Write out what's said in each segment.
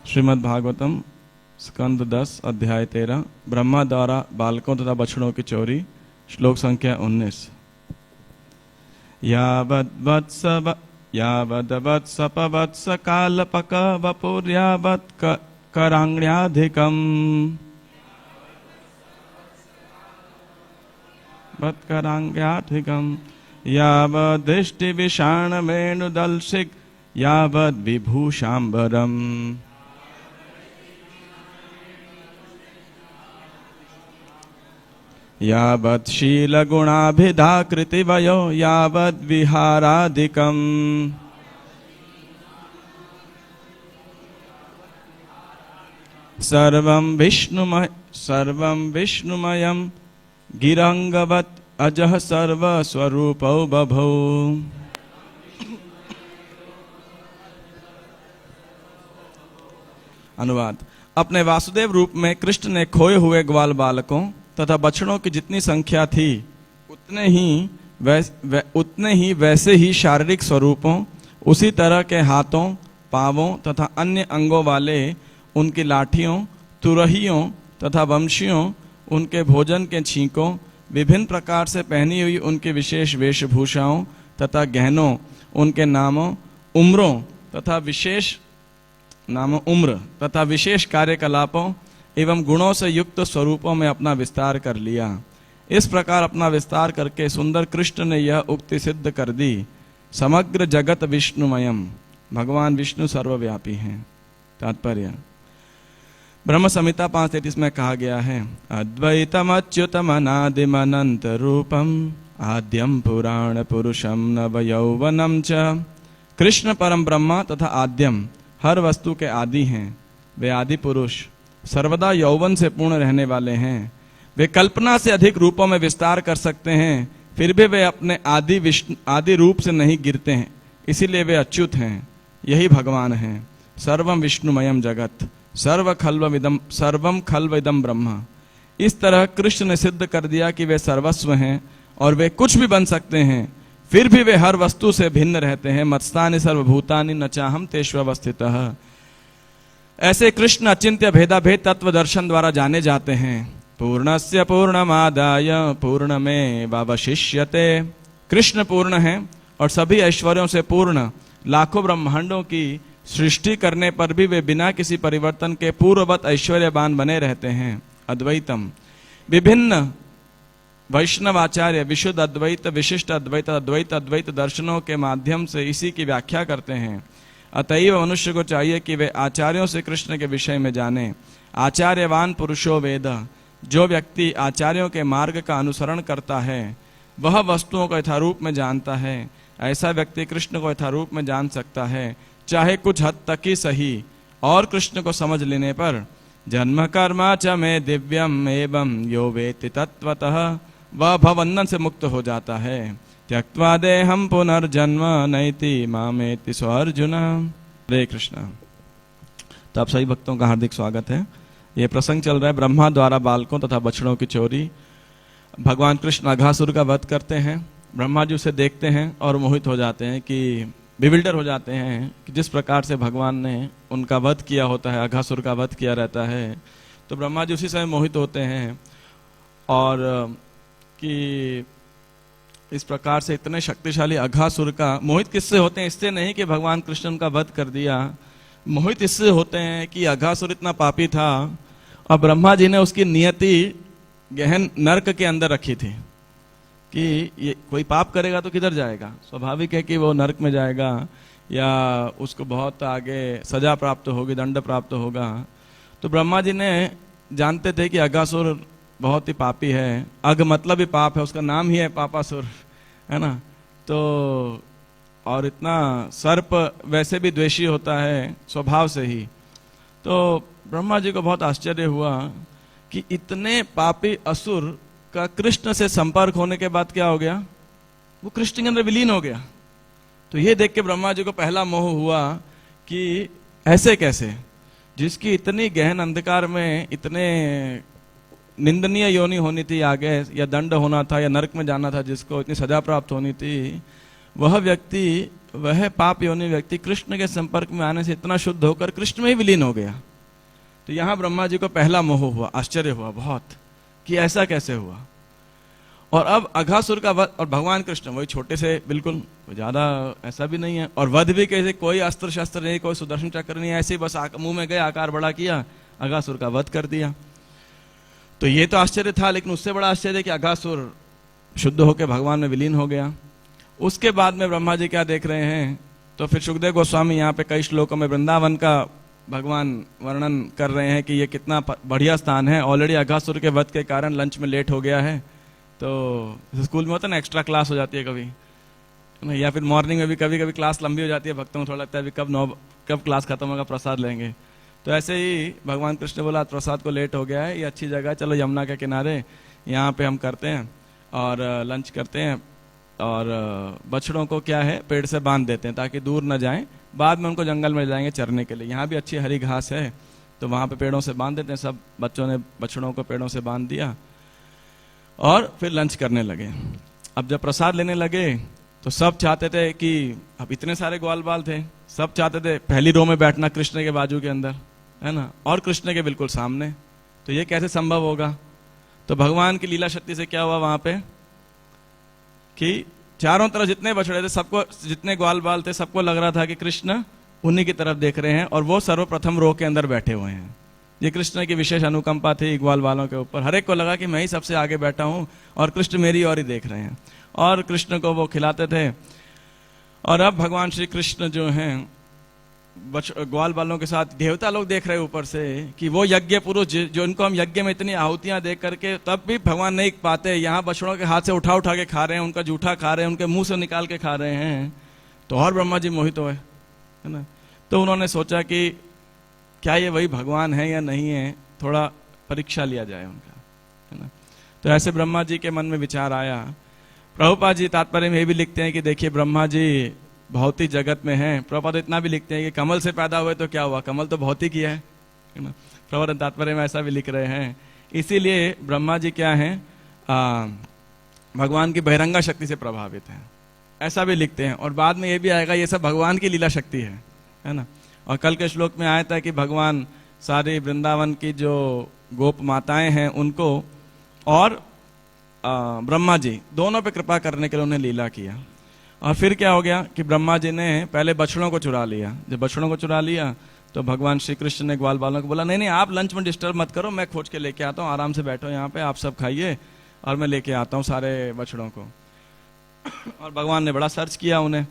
श्रीमद् भागवतम स्कंद 10 अध्याय 13 ब्रह्मा द्वारा बालकों तथा बछड़ों की चोरी। श्लोक संख्या 19। यावद्वत्सपवत्स कालपक वपुर्यावत् करांग्र्याधिकम् वत्करांग्र्याधिकम् यावदृष्टिविषाणवेणुदल्सिक यावद्विभूषाम्बरम् यावत्शीलगुणाभिधाकृतिवयो यावद्विहारादिकम् सर्वं विष्णुमयं गिरंगवत् अजः सर्वस्वरूपौ बभौ। अनुवाद। अपने वासुदेव रूप में कृष्ण ने खोए हुए ग्वाल बालकों तथा बछड़ों की जितनी संख्या थी उतने ही वैसे ही शारीरिक स्वरूपों, उसी तरह के हाथों, पांवों तथा अन्य अंगों वाले उनकी लाठियों, तुरहियों तथा वंशियों, उनके भोजन के छींकों, विभिन्न प्रकार से पहनी हुई उनकी विशेष वेशभूषाओं तथा गहनों, उनके नामों, उम्रों तथा विशेष कार्यकलापों एवं गुणों से युक्त स्वरूपों में अपना विस्तार कर लिया। इस प्रकार अपना विस्तार करके सुंदर कृष्ण ने यह उक्ति सिद्ध कर दी, समग्र जगत विष्णुमयम, भगवान विष्णु सर्वव्यापी हैं। तात्पर्य। ब्रह्म संहिता 5:33 में कहा गया है, अद्वैतम अच्युतम अनादिम अनंत रूपम आद्यम पुराण पुरुषम नव यौवनम च। कृष्ण परम ब्रह्मा तथा आद्यम, हर वस्तु के आदि हैं। वे आदि पुरुष सर्वदा यौवन से पूर्ण रहने वाले हैं। वे कल्पना से अधिक रूपों में विस्तार कर सकते हैं, फिर भी वे अपने आदि रूप से नहीं गिरते हैं, इसीलिए वे अच्युत हैं। यही भगवान हैं। सर्वम विष्णुमयम जगत सर्वम खल्विदम ब्रह्म। इस तरह कृष्ण ने सिद्ध कर दिया कि वे सर्वस्व हैं और वे कुछ भी बन सकते हैं, फिर भी वे हर वस्तु से भिन्न रहते हैं। मत्स्तानि सर्वभूतानि न चाहम तेष्वस्थितः। ऐसे कृष्ण अचिंत्य भेदाभेद तत्व दर्शन द्वारा जाने जाते हैं। पूर्णस्य पूर्णमादाय पूर्णमेवावशिष्यते। कृष्ण पूर्ण है और सभी ऐश्वर्यों से पूर्ण। लाखों ब्रह्मांडों की सृष्टि करने पर भी वे बिना किसी परिवर्तन के पूर्ववत ऐश्वर्यवान बने रहते हैं। अद्वैतम। विभिन्न वैष्णवाचार्य विशुद्ध अद्वैत, विशिष्ट अद्वैत, अद्वैत दर्शनों के माध्यम से इसी की व्याख्या करते हैं। अतएव मनुष्य को चाहिए कि वे आचार्यों से कृष्ण के विषय में जाने। आचार्यवान पुरुषो वेद। जो व्यक्ति आचार्यों के मार्ग का अनुसरण करता है वह वस्तुओं को यथारूप में जानता है। ऐसा व्यक्ति कृष्ण को यथारूप में जान सकता है, चाहे कुछ हद तक ही सही। और कृष्ण को समझ लेने पर जन्म कर्मा च में दिव्यम एवं यो वेत्ति तत्वतः, वह भवबंधन से मुक्त हो जाता है। त्यक्त्वा देहं पुनर्जन्म नैति मामेति सो अर्जुन। हरे कृष्ण। तो आप सभी भक्तों का हार्दिक स्वागत है। ये प्रसंग चल रहा है ब्रह्मा द्वारा बालकों तथा बछड़ों की चोरी। भगवान कृष्ण अघासुर का वध करते हैं। ब्रह्मा जी उसे देखते हैं और मोहित हो जाते हैं, कि बिविल्डर हो जाते हैं कि जिस प्रकार से भगवान ने उनका वध किया होता है, अघासुर का वध किया रहता है। तो ब्रह्मा जी उसी समय मोहित होते हैं और कि इस प्रकार से इतने शक्तिशाली अघासुर का मोहित किससे होते हैं? इससे नहीं कि भगवान कृष्ण का वध कर दिया। मोहित इससे होते हैं कि अघासुर इतना पापी था और ब्रह्मा जी ने उसकी नियति गहन नरक के अंदर रखी थी कि ये कोई पाप करेगा तो किधर जाएगा। स्वाभाविक है कि वो नरक में जाएगा या उसको बहुत आगे सजा प्राप्त होगी, दंड प्राप्त होगा। तो ब्रह्मा जी ने जानते थे कि अघासुर बहुत ही पापी है। अघ मतलब ही पाप है, उसका नाम ही है पापासुर, है ना। तो और इतना सर्प वैसे भी द्वेषी होता है स्वभाव से ही। तो ब्रह्मा जी को बहुत आश्चर्य हुआ कि इतने पापी असुर का कृष्ण से संपर्क होने के बाद क्या हो गया? वो कृष्ण के अंदर विलीन हो गया। तो ये देख के ब्रह्मा जी को पहला मोह हुआ कि ऐसे कैसे, जिसकी इतनी गहन अंधकार में इतने निंदनीय योनि होनी थी आगे, या दंड होना था या नरक में जाना था, जिसको इतनी सजा प्राप्त होनी थी, वह व्यक्ति वह पाप योनि व्यक्ति कृष्ण के संपर्क में आने से इतना शुद्ध होकर कृष्ण में ही विलीन हो गया। तो यहां ब्रह्मा जी को पहला मोह हुआ, आश्चर्य हुआ बहुत कि ऐसा कैसे हुआ। और अब अघासुर का वध, और भगवान कृष्ण वही छोटे से, बिल्कुल ज्यादा ऐसा भी नहीं है, और वध भी कैसे, कोई अस्त्र शस्त्र नहीं, कोई सुदर्शन चक्र नहीं, ऐसे ही बस मुंह में गए, आकार बड़ा किया, अघासुर का वध कर दिया। तो ये तो आश्चर्य था, लेकिन उससे बड़ा आश्चर्य कि अघासुर शुद्ध होकर भगवान में विलीन हो गया। उसके बाद में ब्रह्मा जी क्या देख रहे हैं, तो फिर सुखदेव गोस्वामी यहाँ पे कई श्लोकों में वृंदावन का भगवान वर्णन कर रहे हैं कि ये कितना बढ़िया स्थान है। ऑलरेडी अघासुर के वध के कारण लंच में लेट हो गया है, तो स्कूल में होता है ना एक्स्ट्रा क्लास हो जाती है कभी, या फिर मॉर्निंग में भी कभी कभी क्लास लंबी हो जाती है, भक्तों को थोड़ा लगता है अभी कब क्लास खत्म होगा, प्रसाद लेंगे। तो ऐसे ही भगवान कृष्ण बोला प्रसाद को लेट हो गया है, ये अच्छी जगह है, चलो यमुना के किनारे यहाँ पे हम करते हैं और लंच करते हैं, और बछड़ों को क्या है पेड़ से बांध देते हैं ताकि दूर न जाएं, बाद में उनको जंगल में ले जाएंगे चरने के लिए। यहाँ भी अच्छी हरी घास है, तो वहाँ पे पेड़ों से बांध देते हैं। सब बच्चों ने बछड़ों को पेड़ों से बांध दिया और फिर लंच करने लगे। अब जब प्रसाद लेने लगे तो सब चाहते थे कि, अब इतने सारे ग्वाल बाल थे, सब चाहते थे पहली रो में बैठना कृष्ण के बाजू के अंदर, है ना, और कृष्ण के बिल्कुल सामने। तो ये कैसे संभव होगा? तो भगवान की लीला शक्ति से क्या हुआ वहां पे कि चारों तरफ जितने बछड़े थे, सबको, जितने ग्वाल बाल थे, सबको लग रहा था कि कृष्ण उन्हीं की तरफ देख रहे हैं और वो सर्वप्रथम रो के अंदर बैठे हुए हैं। ये कृष्ण की विशेष अनुकंपा थी ग्वाल बालों के ऊपर। हर एक को लगा कि मैं ही सबसे आगे बैठा हूं और कृष्ण मेरी ओर ही देख रहे हैं, और कृष्ण को वो खिलाते थे। और अब भगवान श्री कृष्ण जो हैं ग्वाल बालों के साथ, देवता लोग देख रहे हैं ऊपर से कि वो यज्ञ पुरुष जो उनको हम यज्ञ में इतनी आहुतियां देख करके तब भी भगवान नहीं पाते, यहाँ बछड़ों के हाथ से उठा उठा के खा रहे हैं, उनका जूठा खा रहे हैं, उनके मुंह से निकाल के खा रहे हैं। तो और ब्रह्मा जी मोहित हुए, है ना। तो उन्होंने सोचा कि क्या ये वही भगवान है या नहीं है, थोड़ा परीक्षा लिया जाए उनका, है ना। तो ऐसे ब्रह्मा जी के मन में विचार आया। प्रभुपाद जी तात्पर्य में ये भी लिखते हैं कि देखिए ब्रह्मा जी भौतिक जगत में हैं। प्रभुपाद इतना भी लिखते हैं कि कमल से पैदा हुए तो क्या हुआ, कमल तो भौतिक ही है ना। प्रभुपाद तात्पर्य में ऐसा भी लिख रहे हैं। इसीलिए ब्रह्मा जी क्या हैं, भगवान की बहिरंगा शक्ति से प्रभावित हैं, ऐसा भी लिखते हैं। और बाद में ये भी आएगा ये सब भगवान की लीला शक्ति है ना। और कल के श्लोक में आया था कि भगवान सारे वृंदावन की जो गोप माताएं हैं उनको और ब्रह्मा जी दोनों पे कृपा करने के लिए उन्हें लीला किया। और फिर क्या हो गया कि ब्रह्मा जी ने पहले बछड़ों को चुरा लिया। जब बछड़ों को चुरा लिया तो भगवान श्री कृष्ण ने ग्वाल बालों को बोला नहीं नहीं आप लंच में डिस्टर्ब मत करो, मैं खोज के लेके आता हूँ, आराम से बैठो यहाँ पे, आप सब खाइए और मैं लेके आता हूँ सारे बछड़ों को। और भगवान ने बड़ा सर्च किया उन्हें,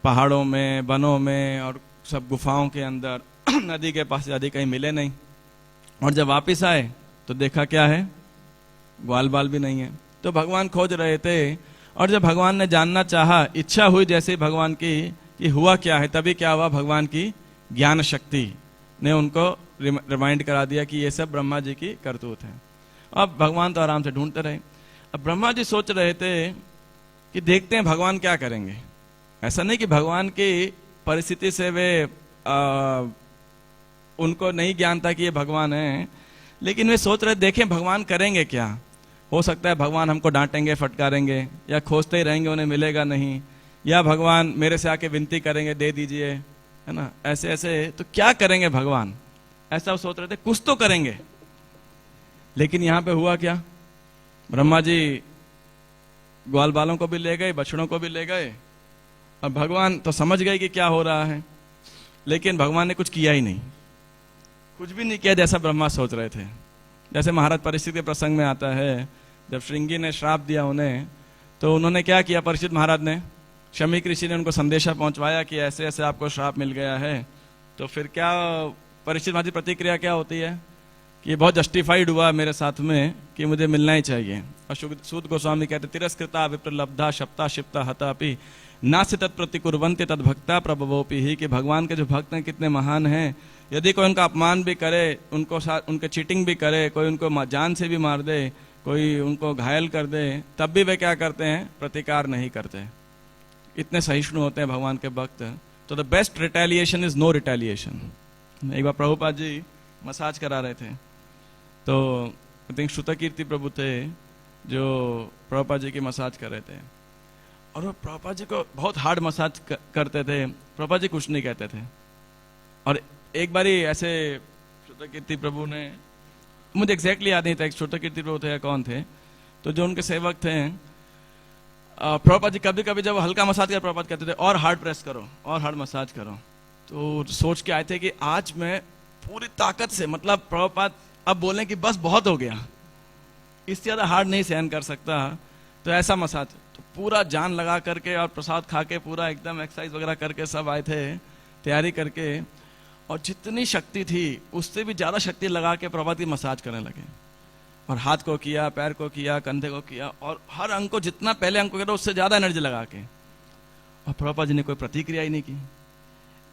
पहाड़ों में, वनों में और सब गुफाओं के अंदर, नदी के पास आदि कहीं मिले नहीं। और जब वापिस आए तो देखा क्या है, ग्वाल बाल भी नहीं है। तो भगवान खोज रहे थे, और जब भगवान ने जानना चाहा, इच्छा हुई जैसे भगवान की कि हुआ क्या है, तभी क्या हुआ, भगवान की ज्ञान शक्ति ने उनको रिमाइंड करा दिया कि ये सब ब्रह्मा जी की करतूत है। अब भगवान तो आराम से ढूंढते रहे। अब ब्रह्मा जी सोच रहे थे कि देखते हैं भगवान क्या करेंगे। ऐसा नहीं कि भगवान की परिस्थिति से वे उनको नहीं ज्ञान था कि ये भगवान है, लेकिन वे सोच रहे देखें भगवान करेंगे क्या। हो सकता है भगवान हमको डांटेंगे, फटकारेंगे, या खोजते ही रहेंगे उन्हें मिलेगा नहीं, या भगवान मेरे से आके विनती करेंगे दे दीजिए, है ना। ऐसे ऐसे तो क्या करेंगे भगवान, ऐसा सोच रहे थे, कुछ तो करेंगे। लेकिन यहां पे हुआ क्या, ब्रह्मा जी ग्वाल बालों को भी ले गए, बछड़ों को भी ले गए, और भगवान तो समझ गए कि क्या हो रहा है, लेकिन भगवान ने कुछ किया ही नहीं, कुछ भी नहीं किया जैसा ब्रह्मा सोच रहे थे। जैसे महाराज परीक्षित के प्रसंग में आता है, जब श्रृंगी ने श्राप दिया उन्हें, तो उन्होंने क्या किया, परीक्षित महाराज ने, शमीक ऋषि ने उनको संदेशा पहुंचवाया कि ऐसे ऐसे आपको श्राप मिल गया है। तो फिर क्या परीक्षित महाराज की प्रतिक्रिया क्या होती है कि बहुत जस्टिफाइड हुआ मेरे साथ में कि मुझे मिलना ही चाहिए। और सूत गोस्वामी कहते तिरस्कृता विप्रलब्धा शप्ता शिप्ता हतापि नास्य तत्प्रतिकुर्वन्ति तद्भक्ता प्रभवोपि ही, कि भगवान के जो भक्त हैं कितने महान हैं, यदि कोई उनका अपमान भी करे, उनको उनके चीटिंग भी करे, कोई उनको जान से भी मार दे, कोई उनको घायल कर दे, तब भी वे क्या करते हैं, प्रतिकार नहीं करते। इतने सहिष्णु होते हैं भगवान के भक्त। तो the best retaliation is no retaliation. एक बार प्रभुपाद जी मसाज करा रहे थे, तो आई थिंक श्रुतकीर्ति प्रभु थे जो प्रभुपाद जी की मसाज कर रहे थे, और वो प्रभुपाद जी को बहुत हार्ड मसाज करते थे। प्रभुपाद जी कुछ नहीं कहते थे। और एक बारी ऐसे श्रोताकीर्ति प्रभु ने, मुझे एग्जैक्टली याद नहीं था श्रोताकीर्ति प्रभु थे या कौन थे, तो जो उनके सेवक थे, प्रभुपाद जी कभी कभी जब हल्का मसाज कर, प्रभुपाद कहते थे और हार्ड प्रेस करो और हार्ड मसाज करो। तो सोच के आए थे कि आज मैं पूरी ताकत से, मतलब प्रभुपाद अब बोलें कि बस बहुत हो गया, इससे ज्यादा हार्ड नहीं सहन कर सकता, तो ऐसा मसाज। तो पूरा जान लगा करके और प्रसाद खा के पूरा एकदम एक्सरसाइज वगैरह करके सब आए थे तैयारी करके, और जितनी शक्ति थी उससे भी ज्यादा शक्ति लगा के प्रभुपाद की मसाज करने लगे। और हाथ को किया, पैर को किया, कंधे को किया, और हर अंग को जितना पहले अंग को किया उससे ज्यादा एनर्जी लगा के। और प्रभुपाद जी ने कोई प्रतिक्रिया ही नहीं की,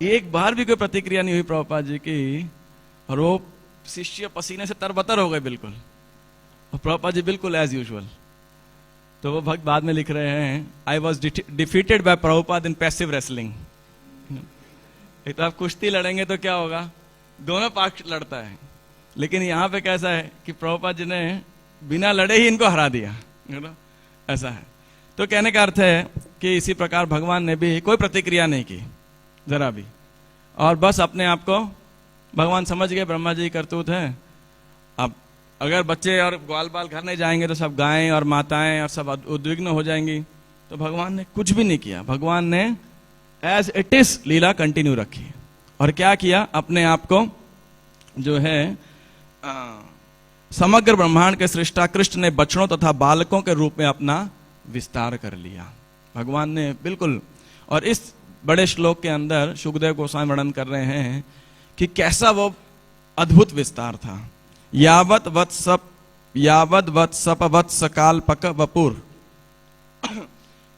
एक बार भी कोई प्रतिक्रिया नहीं हुई प्रभुपाद जी की। और वो शिष्य पसीने से तरबतर हो गए बिल्कुल, और प्रभुपाद जी बिल्कुल एज यूजुअल। तो वो भक्त बाद में लिख रहे हैं, I was defeated by Prabhupada in passive wrestling. एक तो आप कुश्ती लड़ेंगे तो क्या होगा, दोनों पक्ष लड़ता है, लेकिन यहाँ पे कैसा है कि प्रभुपाद जी ने बिना लड़े ही इनको हरा दिया, ऐसा है। तो कहने का अर्थ है कि इसी प्रकार भगवान ने भी कोई प्रतिक्रिया नहीं की जरा भी, और बस अपने आप को भगवान समझ गए ब्रह्मा जी करतूत है। अब अगर बच्चे और ग्वाल बाल घर नहीं जाएंगे तो सब गायें और माताएं और सब उद्विग्न हो जाएंगी। तो भगवान ने कुछ भी नहीं किया, भगवान ने एज इट इज लीला कंटिन्यू रखी। और क्या किया, अपने आप को जो है समग्र ब्रह्मांड के सृष्टा कृष्ण ने बछड़ों तथा बालकों के रूप में अपना विस्तार कर लिया भगवान ने, बिल्कुल। और इस बड़े श्लोक के अंदर शुकदेव गोस्वामी वर्णन कर रहे हैं कि कैसा वो अद्भुत विस्तार था। यावत वत्सप वत्सकाल्पक वपुर,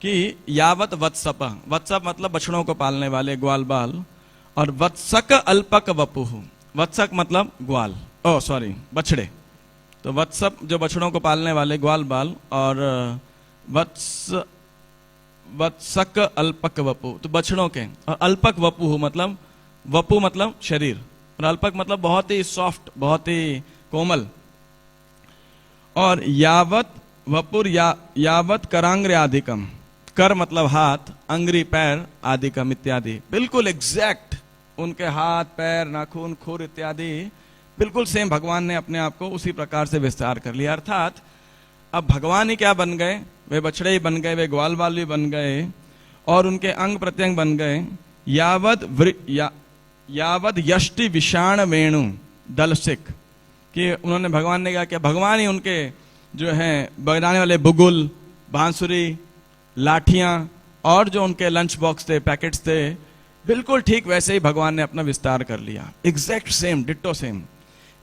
कि यावत वत्सप, वत्सप मतलब बछड़ों को पालने वाले ग्वाल बाल, और वत्सक अल्पक वपुह, वत्सक मतलब ग्वाल, बछड़े। तो वत्सप जो बछड़ों को पालने वाले ग्वाल बाल, और वत्सक अल्पक वपु तो बछड़ों के, और अल्पक वपु मतलब, वपु मतलब शरीर, और अल्पक मतलब बहुत ही सॉफ्ट, बहुत ही कोमल। और यावत वपुर यावत करांग्र्याधिकम, कर मतलब हाथ, अंग्री पैर, आदिकम इत्यादि, बिल्कुल एग्जैक्ट उनके हाथ पैर नाखून खुर इत्यादि बिल्कुल सेम भगवान ने अपने आप को उसी प्रकार से विस्तार कर लिया। अर्थात अब भगवान ही क्या बन गए, वे बछड़े ही बन गए, वे ग्वाल बाल भी बन गए, और उनके अंग प्रत्यंग बन गए। यावद यष्टि विषाण वेणु दलसिक, कि उन्होंने, भगवान ने क्या किया, भगवान ही उनके जो है बजाने वाले बुगुल, बांसुरी, लाठियां और जो उनके लंच बॉक्स थे, पैकेट्स थे, बिल्कुल ठीक वैसे ही भगवान ने अपना विस्तार कर लिया, एग्जैक्ट सेम, डिट्टो सेम।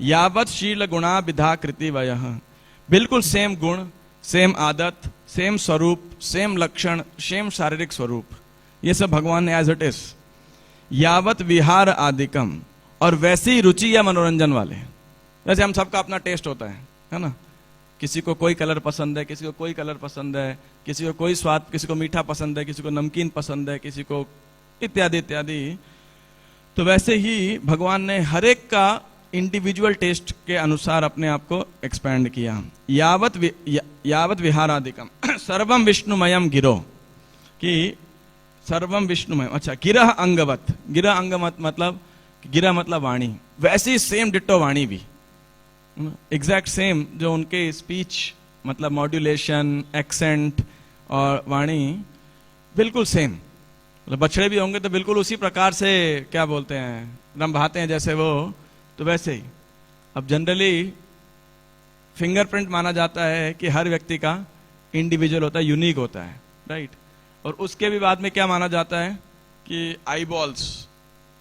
यावत शील गुणा विधा कृति वयः, बिल्कुल सेम गुण, सेम आदत, सेम स्वरूप, सेम लक्षण, सेम शारीरिक स्वरूप, ये सब भगवान ने एज इट इज। यावत विहार आदिकम, और वैसी रुचि या मनोरंजन वाले, जैसे हम सबका अपना टेस्ट होता है ना, किसी को कोई कलर पसंद है, किसी को कोई कलर पसंद है, किसी को कोई स्वाद, किसी को मीठा पसंद है, किसी को नमकीन पसंद है, किसी को इत्यादि इत्यादि। तो वैसे ही भगवान ने हर एक का इंडिविजुअल टेस्ट के अनुसार अपने आप को एक्सपैंड किया। यावत विहारादिकम सर्वम विष्णुमयम गिरो, कि सर्वम विष्णुमय, अच्छा गिरह अंगवत, गिरह अंगवत मतलब, गिरह मतलब वाणी, वैसी सेम डिट्टो वाणी भी एग्जैक्ट सेम, जो उनके स्पीच मतलब मॉड्यूलेशन, एक्सेंट और वाणी बिल्कुल सेम। मतलब बछड़े भी होंगे तो बिल्कुल उसी प्रकार से क्या बोलते हैं, रंभाते हैं जैसे वो, तो वैसे ही। अब जनरली फिंगरप्रिंट माना जाता है कि हर व्यक्ति का इंडिविजुअल होता है, यूनिक होता है, राइट। और उसके भी बाद में क्या माना जाता है कि आई बॉल्स,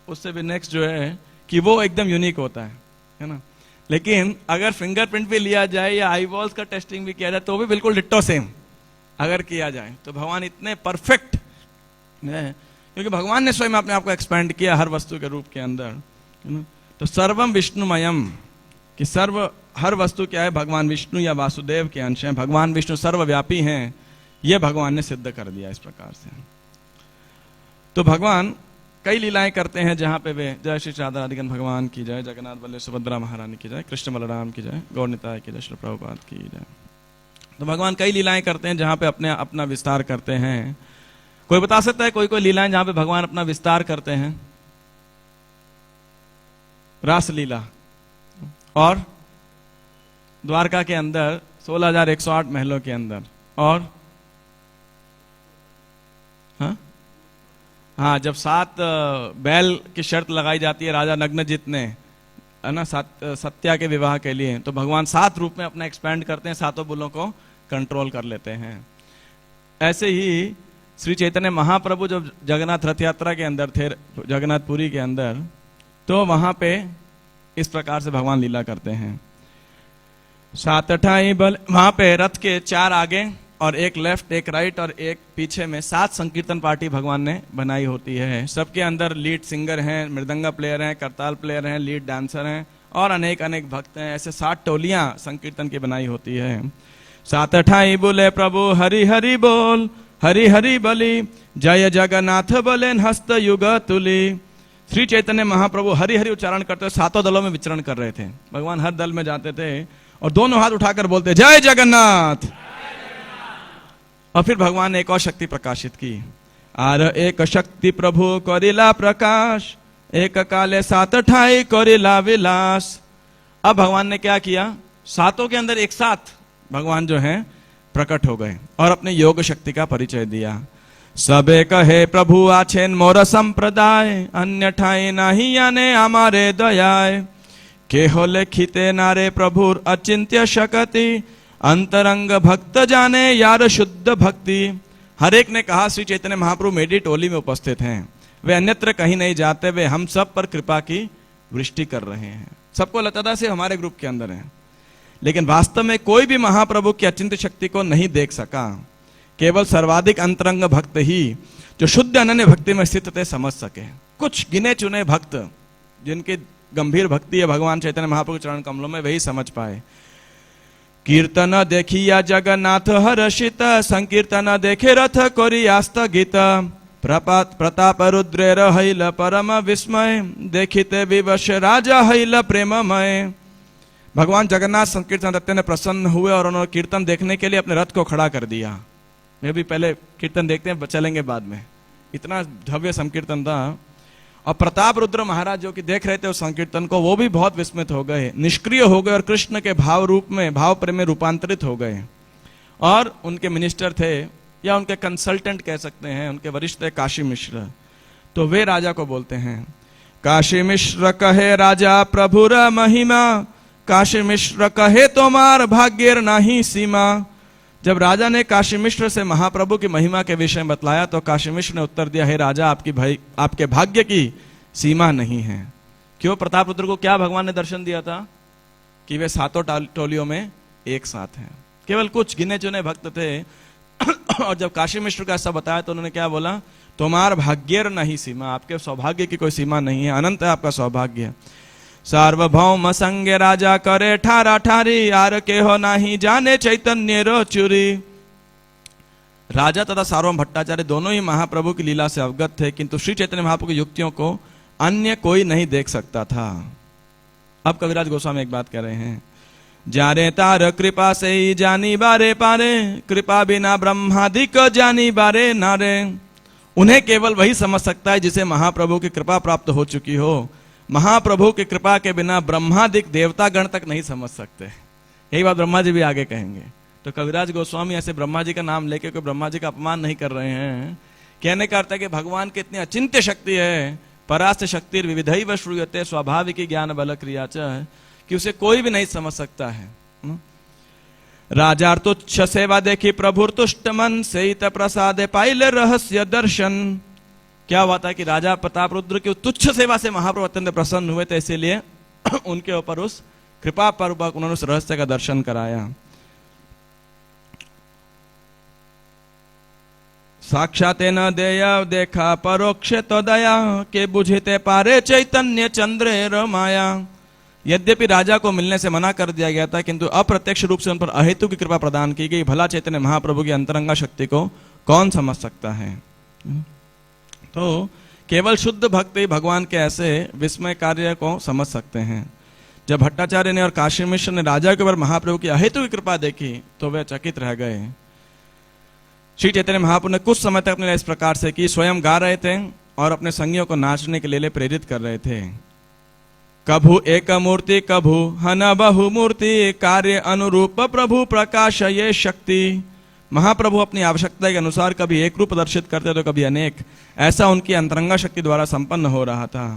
उससे भी नेक्स्ट जो है कि वो एकदम यूनिक होता है ना। लेकिन अगर फिंगरप्रिंट भी लिया जाए या आई बॉल्स का टेस्टिंग भी किया जाए तो भी बिल्कुल डिट्टो सेम अगर किया जाए, तो भगवान इतने परफेक्ट है, क्योंकि भगवान ने स्वयं अपने आप को एक्सपेंड किया हर वस्तु के रूप के अंदर। तो सर्वम विष्णुमयम, कि सर्व, हर वस्तु क्या है, भगवान विष्णु या वासुदेव के अंश हैं, भगवान विष्णु सर्वव्यापी हैं, यह भगवान ने सिद्ध कर दिया इस प्रकार से। तो भगवान कई लीलाएं करते हैं जहां पे वे, जय श्री राधा राधिकन भगवान की जय, जगन्नाथ बल्लभ सुभद्रा महारानी की जय, कृष्ण बलराम की जय, गौर निताय की जय, श्री प्रभुपाद की जय। तो भगवान कई लीलाएं करते हैं जहां पे अपने अपना विस्तार करते हैं। कोई बता सकता है कोई कोई लीलाएं जहां पे भगवान अपना विस्तार करते हैं? रास लीला, और द्वारका के अंदर 16,108 महलों के अंदर, और हाँ जब 7 बैल की शर्त लगाई जाती है राजा नग्नजित ने, है ना, सत्या के विवाह के लिए, तो भगवान 7 रूप में अपना एक्सपेंड करते हैं, 7 बुलों को कंट्रोल कर लेते हैं। ऐसे ही श्री चैतन्य महाप्रभु जब जगन्नाथ रथ यात्रा के अंदर थे, जगन्नाथपुरी के अंदर, तो वहां पे इस प्रकार से भगवान लीला करते हैं। 7 अठाई बल, वहां पे रथ के 4 आगे और 1 लेफ्ट, 1 राइट और 1 पीछे में 7 संकीर्तन पार्टी भगवान ने बनाई होती है। सबके अंदर लीड सिंगर हैं, मृदंगा प्लेयर हैं, करताल प्लेयर हैं, लीड डांसर हैं और अनेक अनेक भक्त हैं। ऐसे 7 टोलियां संकीर्तन की बनाई होती है। 7 अठाई बोले प्रभु हरि हरि बोल, हरि हरि बलि, जय जगन्नाथ बोले हस्त युग तुली। श्री चैतन्य महाप्रभु हरि हरि उच्चारण करते हुए 7 दलों में विचरण कर रहे थे। भगवान हर दल में जाते थे और दोनों हाथ उठाकर बोलते जय जगन्नाथ, और फिर भगवान ने एक और शक्ति प्रकाशित की। आर एक शक्ति प्रभु करिला प्रकाश, एक काले 7 अठाई करिला विलास। अब भगवान ने क्या किया, 7 के अंदर एक साथ भगवान जो है प्रकट हो गए और अपने योग शक्ति का परिचय दिया। सबे कहे प्रभु आछेन मोर संप्रदाय, अन्य ठाई नाही आने हमारे दयाय। के हो लिखिते नारे प्रभुर अचिंत्य शक्ति, अंतरंग भक्त जाने यार शुद्ध भक्ति। हर एक ने कहा श्री चैतन्य महाप्रभु मेरी टोली में उपस्थित हैं, वे अन्यत्र कहीं नहीं जाते, वे हम सब पर कृपा की वृष्टि कर रहे हैं। सबको लगता था से हमारे ग्रुप के अंदर है, लेकिन वास्तव में कोई भी महाप्रभु की अचिंत्य शक्ति को नहीं देख सका। केवल सर्वाधिक अंतरंग भक्त ही जो शुद्ध अनन्य भक्ति में स्थित थे समझ सके। कुछ गिने चुने भक्त जिनकी गंभीर भक्ति है भगवान चैतन्य महाप्रभु चरण कमलों में, वही समझ पाए। कीर्तन देखिया जगन्नाथ हर्षित, संकीर्तन देखे रथ कोरिया स्थगित। प्रताप रुद्रेर हैल परम विस्मय, देखिते विवश राजा हैल प्रेममय। भगवान जगन्नाथ संकीर्तन देखते ने प्रसन्न हुए और उन्होंने कीर्तन देखने के लिए अपने रथ को खड़ा कर दिया। वे भी पहले कीर्तन देखते हैं, चलेंगे बाद में। इतना भव्य संकीर्तन था। और प्रताप रुद्र महाराज जो कि देख रहे थे उस संकीर्तन को, वो भी बहुत विस्मित हो गए, निष्क्रिय हो गए और कृष्ण के भाव रूप में, भाव प्रेम में रूपांतरित हो गए। और उनके मिनिस्टर थे या उनके कंसल्टेंट कह सकते हैं, उनके वरिष्ठ थे काशी मिश्र। तो वे राजा को बोलते हैं, काशी मिश्र कहे राजा प्रभुर महिमा, काशी मिश्र कहे तोमार भाग्येर नाही सीमा। जब राजा ने काशी मिश्र से महाप्रभु की महिमा के विषय में बतलाया तो काशी मिश्र ने उत्तर दिया, हे राजा आपके भाग्य की सीमा नहीं है। क्यों? प्रताप रुद्र को क्या भगवान ने दर्शन दिया था कि वे 7 टोलियों में एक साथ हैं। केवल कुछ गिने चुने भक्त थे। और जब काशी मिश्र का ऐसा बताया तो उन्होंने क्या बोला, तुम्हार भाग्येर नहीं सीमा, आपके सौभाग्य की कोई सीमा नहीं है, अनंत है आपका सौभाग्य। सार्वभौम संगे राजा करे ठारा ठारी, आर के हो नाही जाने चैतन्य रो चुरी। राजा तथा सार्वभौम भट्टाचार्य दोनों ही महाप्रभु की लीला से अवगत थे, किंतु श्री चैतन्य महाप्रभु की युक्तियों को अन्य कोई नहीं देख सकता था। अब कविराज गोस्वामी एक बात कह रहे हैं, जारे तार कृपा से ही जानी बारे पारे, कृपा बिना ब्रह्मादिक जानी बारे नारे। उन्हें केवल वही समझ सकता है जिसे महाप्रभु की कृपा प्राप्त हो चुकी हो। महाप्रभु की कृपा के बिना ब्रह्मादिक देवता गण तक नहीं समझ सकते। यही बात ब्रह्मा जी भी आगे कहेंगे। तो कविराज गोस्वामी ऐसे ब्रह्मा जी का नाम लेके कोई ब्रह्मा जी का अपमान नहीं कर रहे हैं। कहने का अर्थ है कि भगवान की इतनी अचिंत्य शक्ति है, परास्त शक्ति विविधैव श्रूयते स्वाभाविक ज्ञान बल क्रिया च, कि उसे कोई भी नहीं समझ सकता है। राजा तुच्छ सेवा देखी प्रभुर तुष्ट मन, सेहित प्रसादे पाइले रहस्य दर्शन। क्या हुआ था कि राजा प्रताप रुद्र की तुच्छ सेवा से महाप्रभु अत्यंत प्रसन्न हुए थे, इसीलिए उनके ऊपर उस कृपा पूर्वक उन्होंने उस रहस्य का दर्शन कराया। साक्षात न देय देखा परोक्ष तो दया, के बुझते पारे चैतन्य चंद्र माया। यद्यपि राजा को मिलने से मना कर दिया गया था, किंतु अप्रत्यक्ष रूप से उन पर अहेतु की कृपा प्रदान की गई। भला चैतन्य महाप्रभु की अंतरंगा शक्ति को कौन समझ सकता है। तो केवल शुद्ध भक्त ही भगवान के ऐसे विस्मय कार्य को समझ सकते हैं। जब भट्टाचार्य ने और काशी मिश्र ने राजा के ऊपर महाप्रभु की अहेतु की कृपा देखी तो वे चकित रह गए। श्री चैतन्य महाप्रभु ने कुछ समय तक अपने इस प्रकार से कि स्वयं गा रहे थे और अपने संगियों को नाचने के लिए प्रेरित कर रहे थे। कभु एक मूर्ति कभु हन बहु मूर्ति, कार्य अनुरूप प्रभु प्रकाश ये शक्ति। महाप्रभु अपनी आवश्यकता के अनुसार कभी एक रूप प्रदर्शित करते तो कभी अनेक, ऐसा उनकी अंतरंगा शक्ति द्वारा संपन्न हो रहा था।